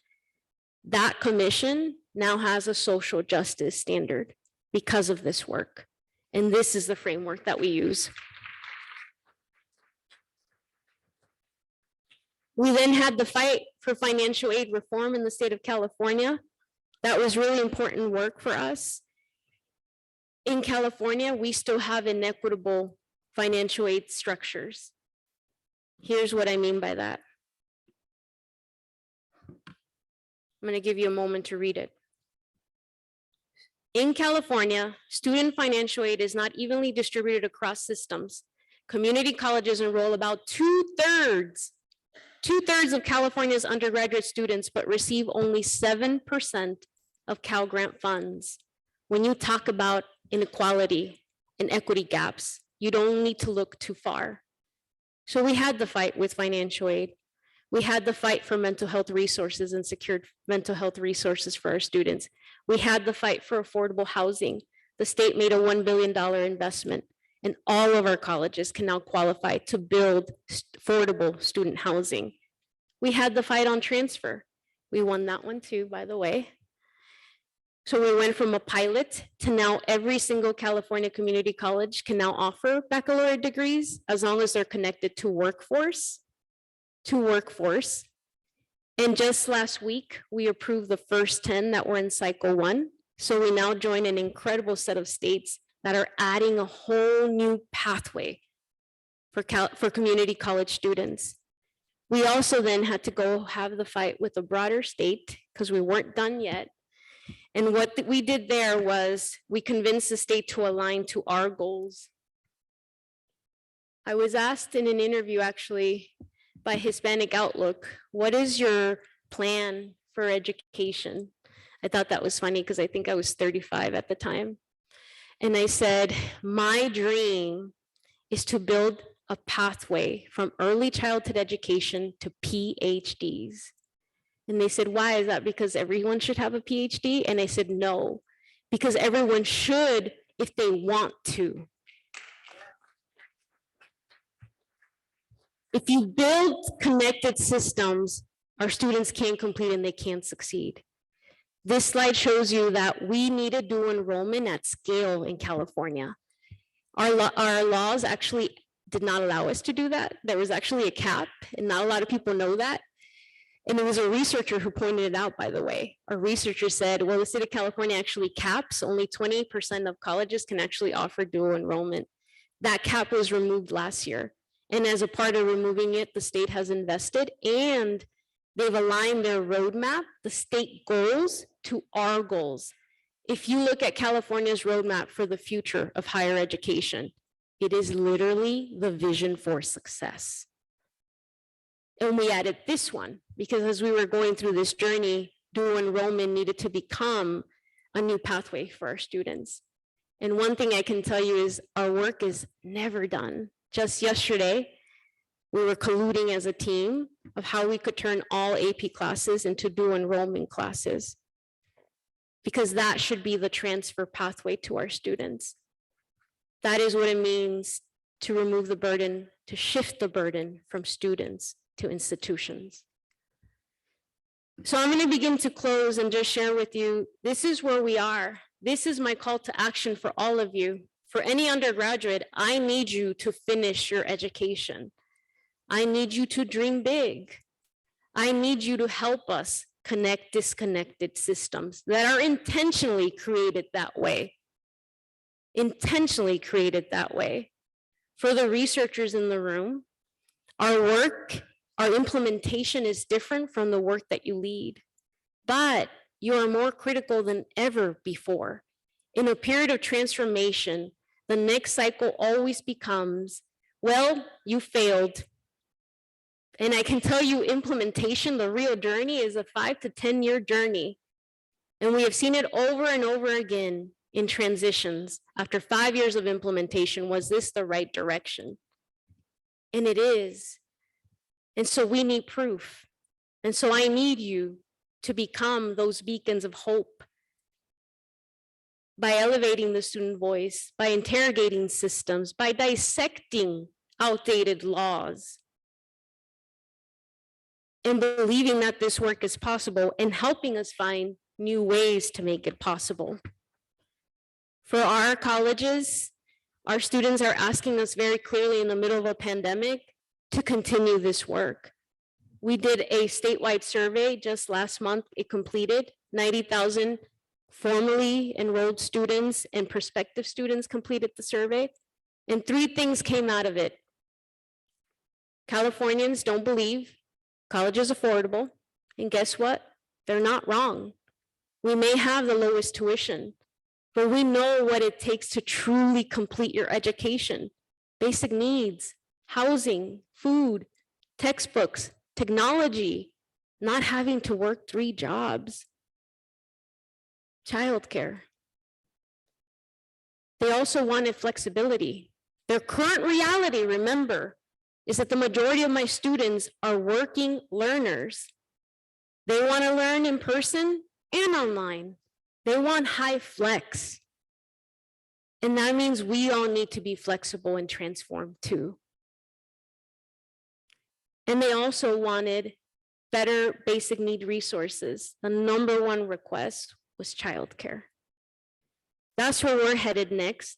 That commission now has a social justice standard because of this work. And this is the framework that we use. We then had the fight for financial aid reform in the state of California. That was really important work for us. In California, we still have inequitable financial aid structures. Here's what I mean by that. I'm going to give you a moment to read it. In California, student financial aid is not evenly distributed across systems. Community colleges enroll about two-thirds of California's undergraduate students, but receive only 7% of Cal Grant funds. When you talk about inequality and equity gaps, you don't need to look too far. So we had the fight with financial aid. We had the fight for mental health resources and secured mental health resources for our students. We had the fight for affordable housing. The state made a $1 billion investment, and all of our colleges can now qualify to build affordable student housing. We had the fight on transfer. We won that one too, by the way. So we went from a pilot to now every single California community college can now offer baccalaureate degrees as long as they're connected to workforce. And just last week, we approved the first 10 that were in cycle 1. So we now join an incredible set of states that are adding a whole new pathway for community college students. We also then had to go have the fight with a broader state because we weren't done yet. And what we did there was we convinced the state to align to our goals. I was asked in an interview actually by Hispanic Outlook, what is your plan for education? I thought that was funny because I think I was 35 at the time. And I said, my dream is to build a pathway from early childhood education to PhDs. And they said, why? Is that because everyone should have a PhD? And I said, no, because everyone should if they want to. If you build connected systems, our students can't complete and they can't succeed. This slide shows you that we need to do enrollment at scale in California. Our laws actually did not allow us to do that. There was actually a cap, and not a lot of people know that. And it was a researcher who pointed it out, by the way. Our researcher said, well, the state of California actually caps, only 20% of colleges can actually offer dual enrollment. That cap was removed last year. And as a part of removing it, the state has invested and they've aligned their roadmap, the state goals, to our goals. If you look at California's roadmap for the future of higher education, it is literally the vision for success. And we added this one because as we were going through this journey, dual enrollment needed to become a new pathway for our students. And one thing I can tell you is our work is never done. Just yesterday, we were colluding as a team of how we could turn all AP classes into dual enrollment classes, because that should be the transfer pathway to our students. That is what it means to remove the burden, to shift the burden from students to institutions. So I'm going to begin to close and just share with you, this is where we are. This is my call to action for all of you. For any undergraduate, I need you to finish your education. I need you to dream big. I need you to help us connect disconnected systems that are intentionally created that way. intentionally created that way. For the researchers in the room, our work, our implementation is different from the work that you lead, but you are more critical than ever before. In a period of transformation, the next cycle always becomes, well, you failed. And I can tell you implementation, the real journey is a 5 to 10 year journey. And we have seen it over and over again in transitions. After 5 years of implementation, was this the right direction? And it is. And so we need proof. And so I need you to become those beacons of hope by elevating the student voice, by interrogating systems, by dissecting outdated laws, and believing that this work is possible and helping us find new ways to make it possible. For our colleges, our students are asking us very clearly in the middle of a pandemic to continue this work. We did a statewide survey just last month. It completed 90,000 formally enrolled students and prospective students completed the survey. And 3 things came out of it. Californians don't believe college is affordable. And guess what? They're not wrong. We may have the lowest tuition, but we know what it takes to truly complete your education. Basic needs, housing, food, textbooks, technology, not having to work 3 jobs, childcare. They also wanted flexibility. Their current reality, remember, is that the majority of my students are working learners. They want to learn in person and online. They want high flex. And that means we all need to be flexible and transform too. And they also wanted better basic need resources. The number 1 request was childcare. That's where we're headed next.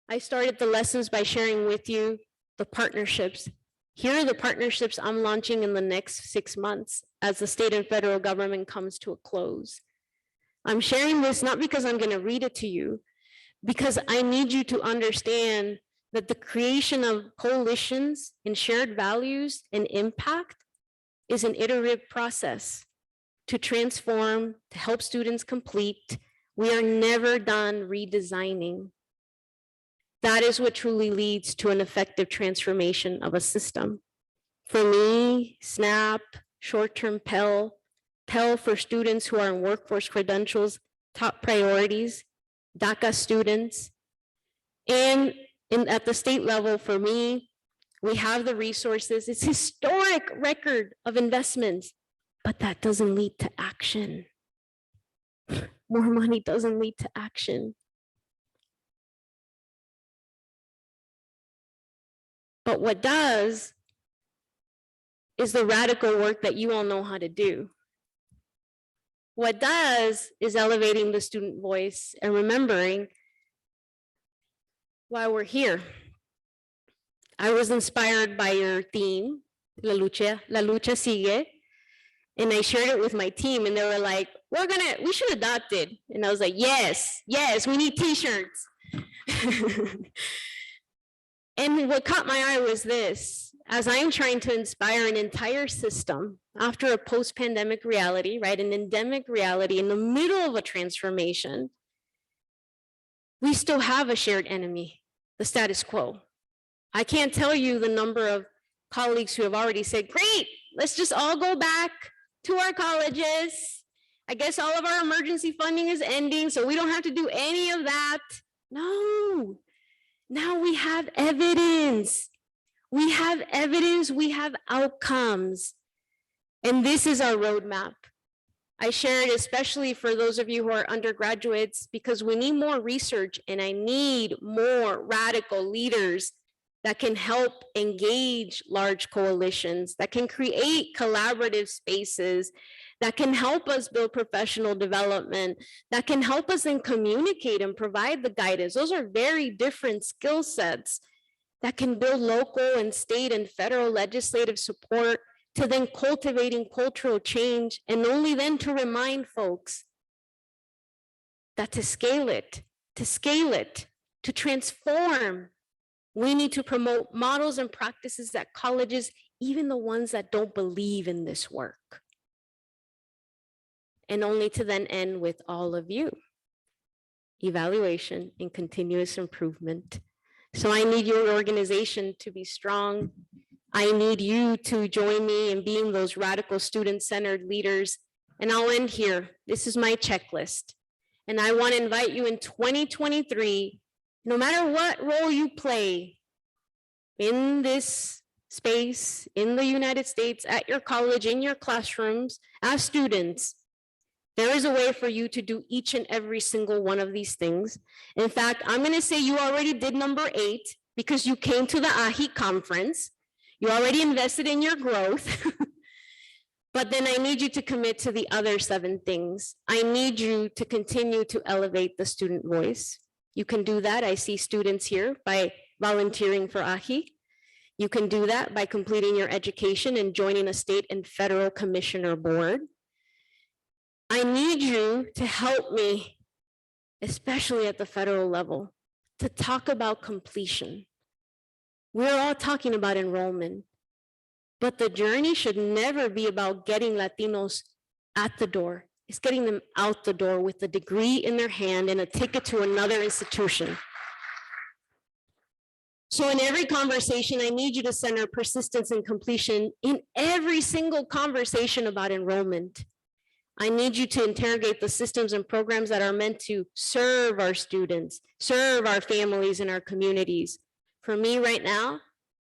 I started the lessons by sharing with you the partnerships. Here are the partnerships I'm launching in the next 6 months as the state and federal government comes to a close. I'm sharing this not because I'm going to read it to you, because I need you to understand that the creation of coalitions and shared values and impact is an iterative process to transform, to help students complete. We are never done redesigning. That is what truly leads to an effective transformation of a system. For me, SNAP, short-term Pell for students who are in workforce credentials, top priorities, DACA students. And at the state level, for me, we have the resources. It's historic record of investments, but that doesn't lead to action. More money doesn't lead to action. But what does is the radical work that you all know how to do. What does is elevating the student voice and remembering why we're here. I was inspired by your theme, La lucha sigue, and I shared it with my team and they were like, we should adopt it. And I was like, yes, we need t-shirts. And what caught my eye was this: as I'm trying to inspire an entire system after a post-pandemic reality, right, an endemic reality in the middle of a transformation, we still have a shared enemy, the status quo. I can't tell you the number of colleagues who have already said, great, let's just all go back to our colleges. I guess all of our emergency funding is ending, so we don't have to do any of that. No. Now we have evidence. We have evidence, we have outcomes. And this is our roadmap. I share it especially for those of you who are undergraduates because we need more research and I need more radical leaders that can help engage large coalitions, that can create collaborative spaces, that can help us build professional development, that can help us then communicate and provide the guidance. Those are very different skill sets that can build local and state and federal legislative support to then cultivating cultural change, and only then to remind folks that to scale it, to transform. We need to promote models and practices at colleges, even the ones that don't believe in this work. And only to then end with all of you. Evaluation and continuous improvement. So I need your organization to be strong. I need you to join me in being those radical student-centered leaders. And I'll end here. This is my checklist. And I want to invite you in 2023, no matter what role you play in this space, in the United States, at your college, in your classrooms, as students, there is a way for you to do each and every single one of these things. In fact, I'm going to say you already did number 8 because you came to the AAHHE Conference. You already invested in your growth. But then I need you to commit to the other 7 things. I need you to continue to elevate the student voice. You can do that. I see students here by volunteering for AAHHE. You can do that by completing your education and joining a state and federal commissioner board. I need you to help me, especially at the federal level, to talk about completion. We're all talking about enrollment, but the journey should never be about getting Latinos at the door. It's getting them out the door with a degree in their hand and a ticket to another institution. So in every conversation, I need you to center persistence and completion in every single conversation about enrollment. I need you to interrogate the systems and programs that are meant to serve our students, serve our families and our communities. For me right now,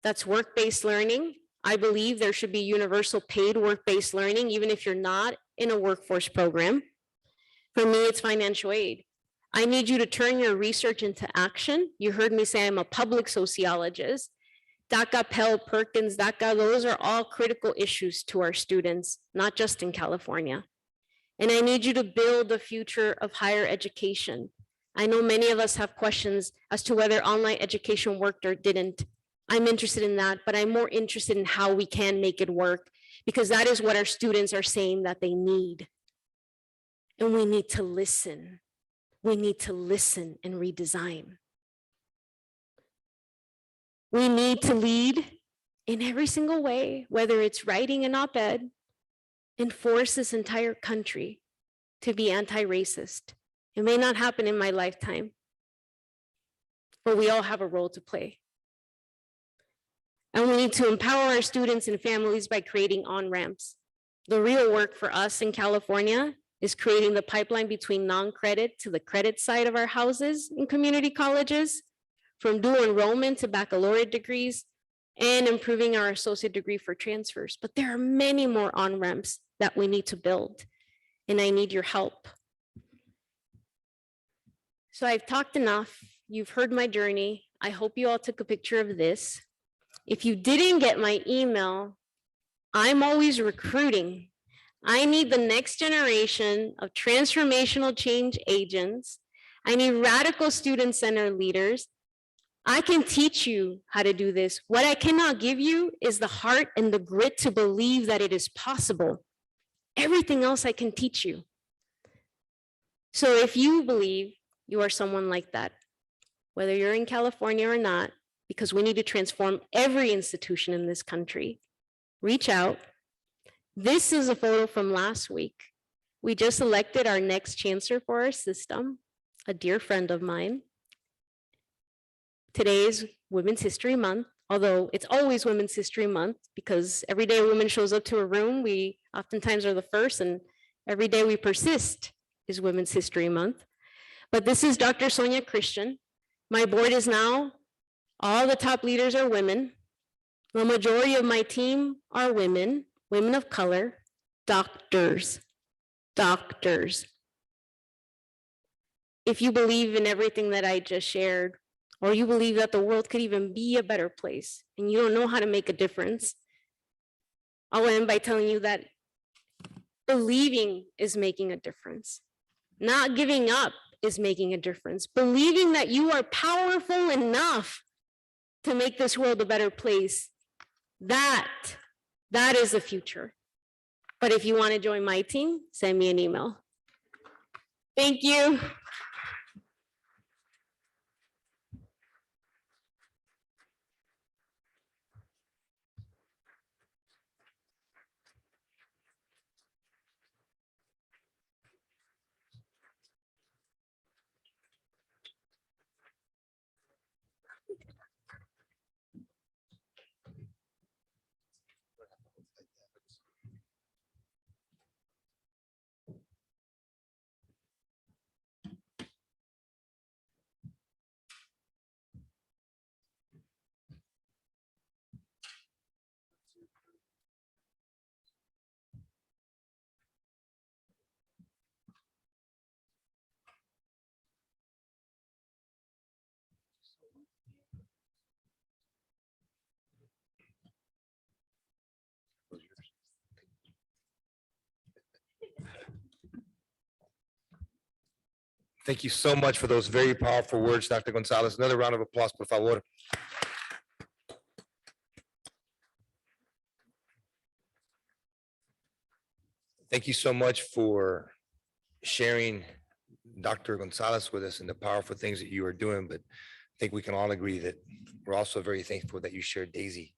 that's work-based learning. I believe there should be universal paid work-based learning, even if you're not in a workforce program. For me, it's financial aid. I need you to turn your research into action. You heard me say I'm a public sociologist. DACA, Pell, Perkins, DACA, those are all critical issues to our students, not just in California. And I need you to build the future of higher education. I know many of us have questions as to whether online education worked or didn't. I'm interested in that, but I'm more interested in how we can make it work, because that is what our students are saying that they need. And we need to listen. We need to listen and redesign. We need to lead in every single way, whether it's writing an op-ed, and force this entire country to be anti-racist. It may not happen in my lifetime, but we all have a role to play. And we need to empower our students and families by creating on-ramps. The real work for us in California is creating the pipeline between non-credit to the credit side of our houses in community colleges, from dual enrollment to baccalaureate degrees, and improving our associate degree for transfers. But there are many more on-ramps that we need to build, and I need your help. So I've talked enough. You've heard my journey. I hope you all took a picture of this. If you didn't get my email, I'm always recruiting. I need the next generation of transformational change agents. I need radical student-centered leaders. I can teach you how to do this. What I cannot give you is the heart and the grit to believe that it is possible. Everything else I can teach you. So if you believe you are someone like that, whether you're in California or not, because we need to transform every institution in this country, reach out. This is a photo from last week. We just elected our next chancellor for our system, a dear friend of mine. Today is Women's History Month, although it's always Women's History Month, because every day a woman shows up to a room, we oftentimes are the first, and every day we persist is Women's History Month. But this is Dr. Sonia Christian. My board is now, all the top leaders are women. The majority of my team are women, women of color, doctors. If you believe in everything that I just shared, or you believe that the world could even be a better place, and you don't know how to make a difference, I'll end by telling you that believing is making a difference. Not giving up is making a difference. Believing that you are powerful enough to make this world a better place, that is the future. But if you want to join my team, send me an email. Thank you. Thank you so much for those very powerful words, Dr. Gonzalez. Another round of applause, por favor. Thank you so much for sharing Dr. Gonzalez with us and the powerful things that you are doing. But I think we can all agree that we're also very thankful that you shared Daisy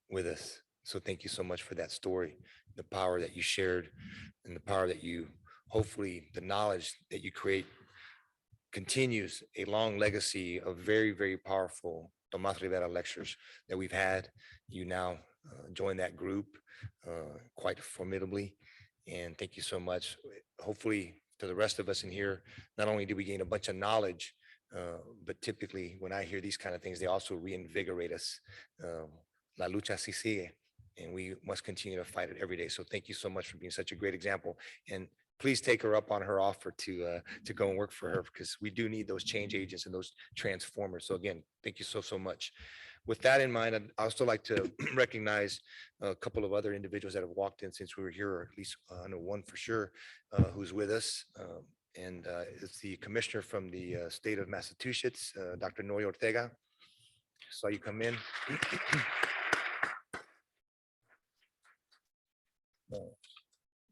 with us. So thank you so much for that story, the power that you shared and the power that you, hopefully the knowledge that you create continues a long legacy of very, very powerful Tomás Rivera lectures that we've had. You now join that group quite formidably. And thank you so much. Hopefully to the rest of us in here, not only do we gain a bunch of knowledge, but typically when I hear these kind of things, they also reinvigorate us. La lucha sí sigue, and we must continue to fight it every day. So thank you so much for being such a great example. And please take her up on her offer to go and work for her, because we do need those change agents and those transformers. So again, thank you so much. With that in mind, I'd also like to recognize a couple of other individuals that have walked in since we were here, or at least I know one for sure who's with us. And it's the commissioner from the state of Massachusetts, Dr. Noe Ortega. Saw you come in.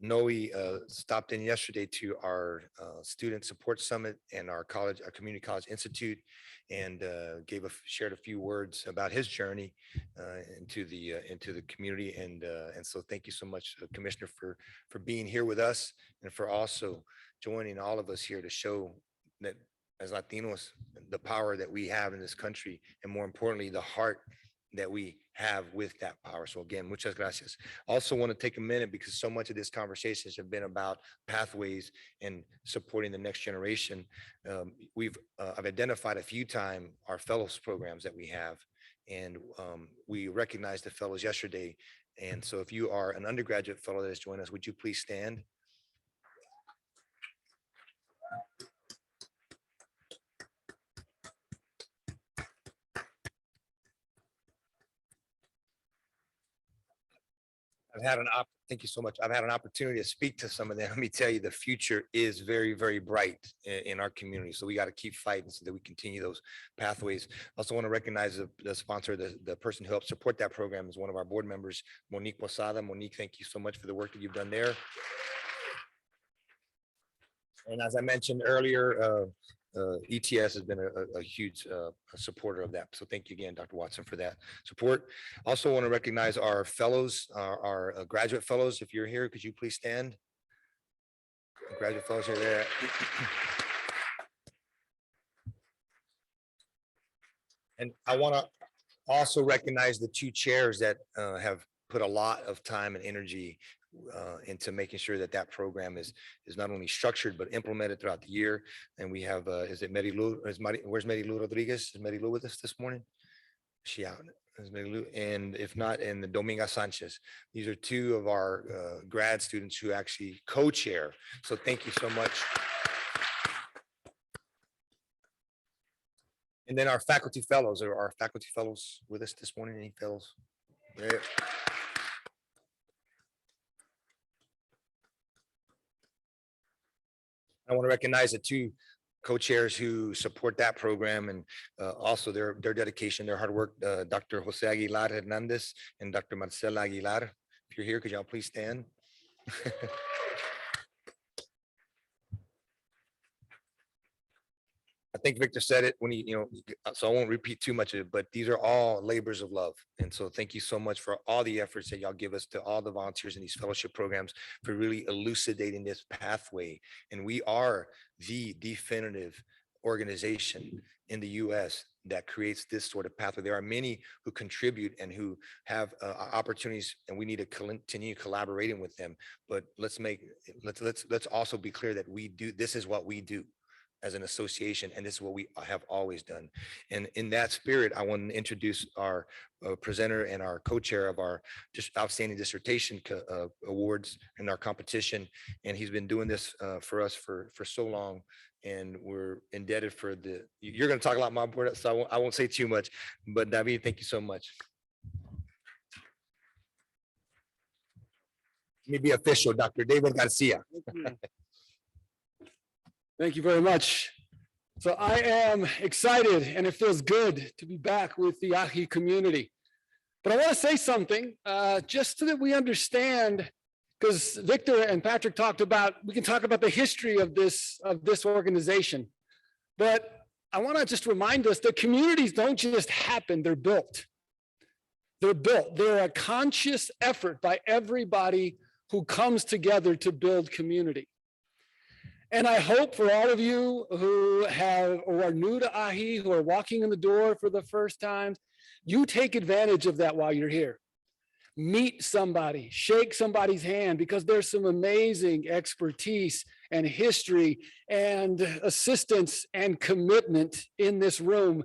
Noe stopped in yesterday to our student support summit and our community college institute, and shared a few words about his journey into the community. And so thank you so much, Commissioner, for being here with us and for also joining all of us here to show that as Latinos, the power that we have in this country, and more importantly, the heart that we have with that power. So again, muchas gracias. Also want to take a minute, because so much of this conversation has been about pathways and supporting the next generation. I've identified a few times our fellows programs that we have, and we recognized the fellows yesterday. And so if you are an undergraduate fellow that has joined us, would you please stand? Thank you so much. I've had an opportunity to speak to some of them. Let me tell you, the future is very, very bright in our community. So we got to keep fighting so that we continue those pathways. Also want to recognize the sponsor, the person who helped support that program is one of our board members, Monique Posada. Monique, thank you so much for the work that you've done there. And as I mentioned earlier, ETS has been a huge supporter of that. So thank you again, Dr. Watson, for that support. Also want to recognize our fellows, our graduate fellows. If you're here, could you please stand? Graduate fellows are there. And I want to also recognize the two chairs that have put a lot of time and energy into making sure that that program is not only structured but implemented throughout the year. And we have is it Marilu? Where's Marilu Rodriguez? Is Marilu with us this morning? Is she out? Is Marilu? And if not, and the Dominga Sanchez. These are two of our grad students who actually co-chair. So thank you so much. And then our faculty fellows. Are our faculty fellows with us this morning? Any fellows? There. I want to recognize the two co-chairs who support that program, and also their dedication, their hard work, Dr. Jose Aguilar Hernandez and Dr. Marcela Aguilar. If you're here, could y'all please stand? I think Victor said it when he, so I won't repeat too much of it, but these are all labors of love. And so thank you so much for all the efforts that y'all give us, to all the volunteers in these fellowship programs, for really elucidating this pathway. And we are the definitive organization in the US that creates this sort of pathway. There are many who contribute and who have opportunities, and we need to continue collaborating with them. But let's also be clear that this is what we do as an association, and this is what we have always done. And in that spirit, I want to introduce our presenter and our co-chair of our outstanding dissertation awards and our competition. And he's been doing this for us for so long, and we're indebted for you're going to talk a lot more about it, so I won't say too much, but David, thank you so much. Let me be official, Dr. David Garcia. Thank you very much. So I am excited and it feels good to be back with the AAHHE community. But I want to say something just so that we understand, because Victor and Patrick talked about, we can talk about the history of this organization. But I want to just remind us that communities don't just happen, they're built. They're built. They're a conscious effort by everybody who comes together to build community. And I hope for all of you who are new to AAHHE, who are walking in the door for the first time, you take advantage of that while you're here. Meet somebody, shake somebody's hand, because there's some amazing expertise and history and assistance and commitment in this room.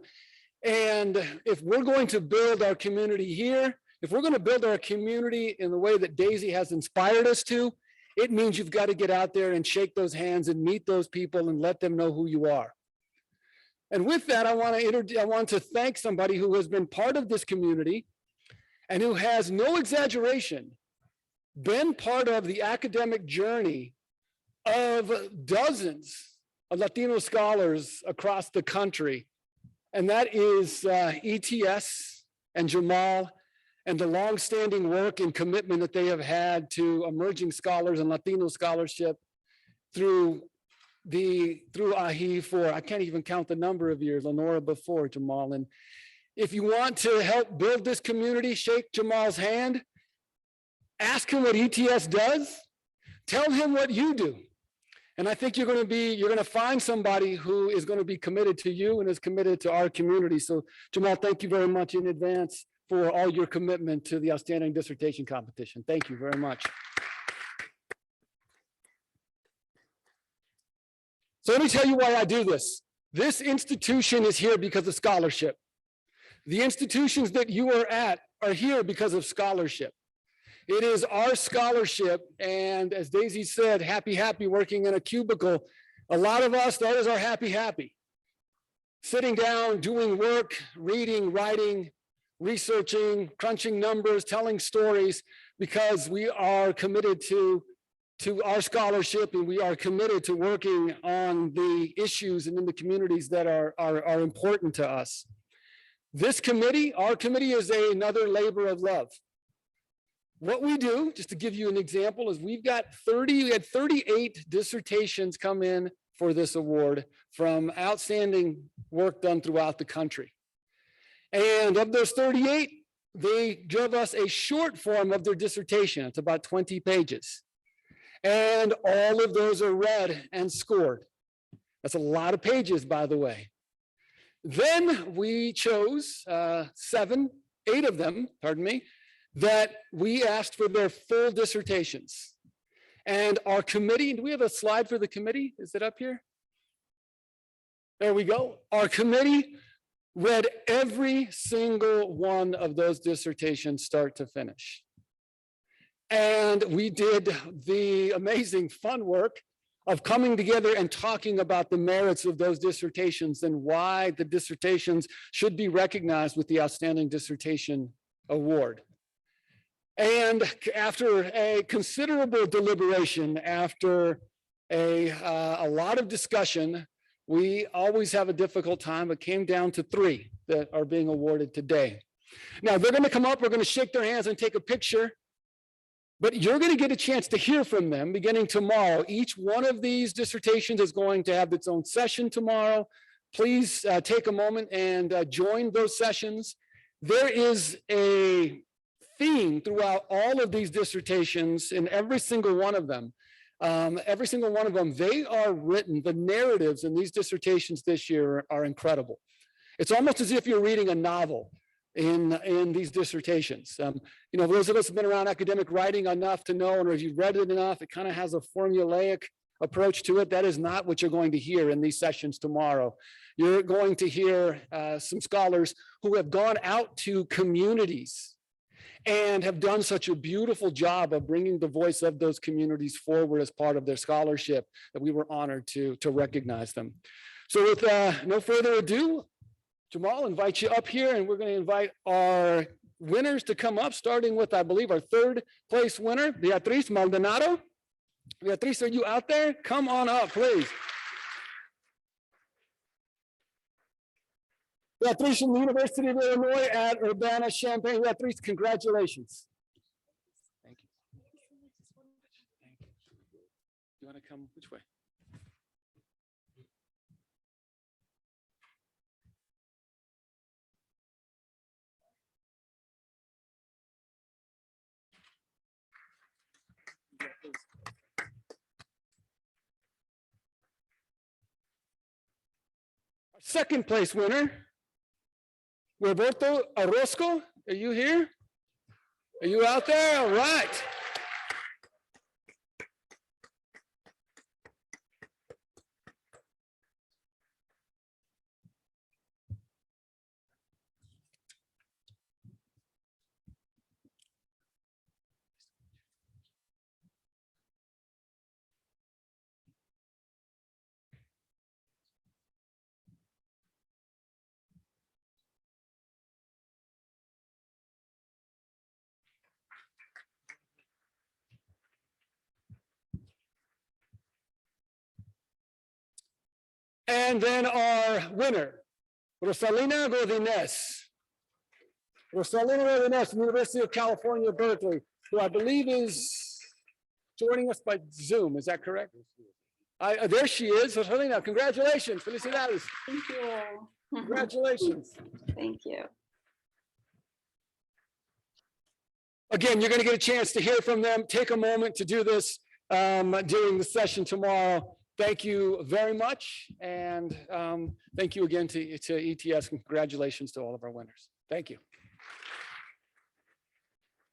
And if we're going to build our community here, if we're going to build our community in the way that Daisy has inspired us to, it means you've got to get out there and shake those hands and meet those people and let them know who you are. And with that, I want to thank somebody who has been part of this community and who has, no exaggeration, been part of the academic journey of dozens of Latino scholars across the country. And that is ETS and Jamal, and the longstanding work and commitment that they have had to emerging scholars and Latino scholarship through AAHHE for, I can't even count the number of years, Lenora before Jamal. And if you want to help build this community, shake Jamal's hand, ask him what ETS does, tell him what you do. And I think you're going to find somebody who is going to be committed to you and is committed to our community. So Jamal, thank you very much in advance for all your commitment to the Outstanding Dissertation Competition. Thank you very much. So let me tell you why I do this. This institution is here because of scholarship. The institutions that you are at are here because of scholarship. It is our scholarship, and as Daisy said, happy working in a cubicle. A lot of us, that is our happy. Sitting down, doing work, reading, writing, researching, crunching numbers, telling stories, because we are committed to our scholarship, and we are committed to working on the issues and in the communities that are important to us. This committee, our committee, is another labor of love. What we do, just to give you an example, is we had 38 dissertations come in for this award from outstanding work done throughout the country. And of those 38, they give us a short form of their dissertation. It's about 20 pages. And all of those are read and scored. That's a lot of pages, by the way. Then we chose 8 of them, that we asked for their full dissertations. And our committee, do we have a slide for the committee? Is it up here? There we go. Our committee read every single one of those dissertations start to finish. And we did the amazing fun work of coming together and talking about the merits of those dissertations and why the dissertations should be recognized with the Outstanding Dissertation Award. And after a considerable deliberation, after a lot of discussion, we always have a difficult time. It came down to 3 that are being awarded today. Now they're going to come up, we're going to shake their hands and take a picture, but you're going to get a chance to hear from them beginning tomorrow. Each one of these dissertations is going to have its own session tomorrow. Please take a moment and join those sessions. There is a theme throughout all of these dissertations in every single one of them. They are written, the narratives in these dissertations this year are incredible. It's almost as if you're reading a novel in these dissertations. Those of us who've been around academic writing enough to know, or if you've read it enough, it kind of has a formulaic approach to it. That is not what you're going to hear in these sessions tomorrow. You're going to hear some scholars who have gone out to communities and have done such a beautiful job of bringing the voice of those communities forward as part of their scholarship that we were honored to recognize them. So with no further ado, Jamal, invite you up here, and we're going to invite our winners to come up, starting with, I believe, our 3rd place winner, Beatriz Maldonado. Beatriz, are you out there? Come on up, please. Beatriz from the University of Illinois at Urbana-Champaign. Beatriz, congratulations. Thank you. Thank you. You want to come which way? Our second place winner, Roberto Orozco. Are you here? Are you out there? All right. And then our winner, Rosalina Godinez. Rosalina Godinez from the University of California, Berkeley, who I believe is joining us by Zoom. Is that correct? There she is. Rosalina, congratulations. Felicidades. Thank you. Congratulations. Thank you. Again, you're going to get a chance to hear from them. Take a moment to do this during the session tomorrow. Thank you very much. And thank you again to ETS. Congratulations to all of our winners. Thank you.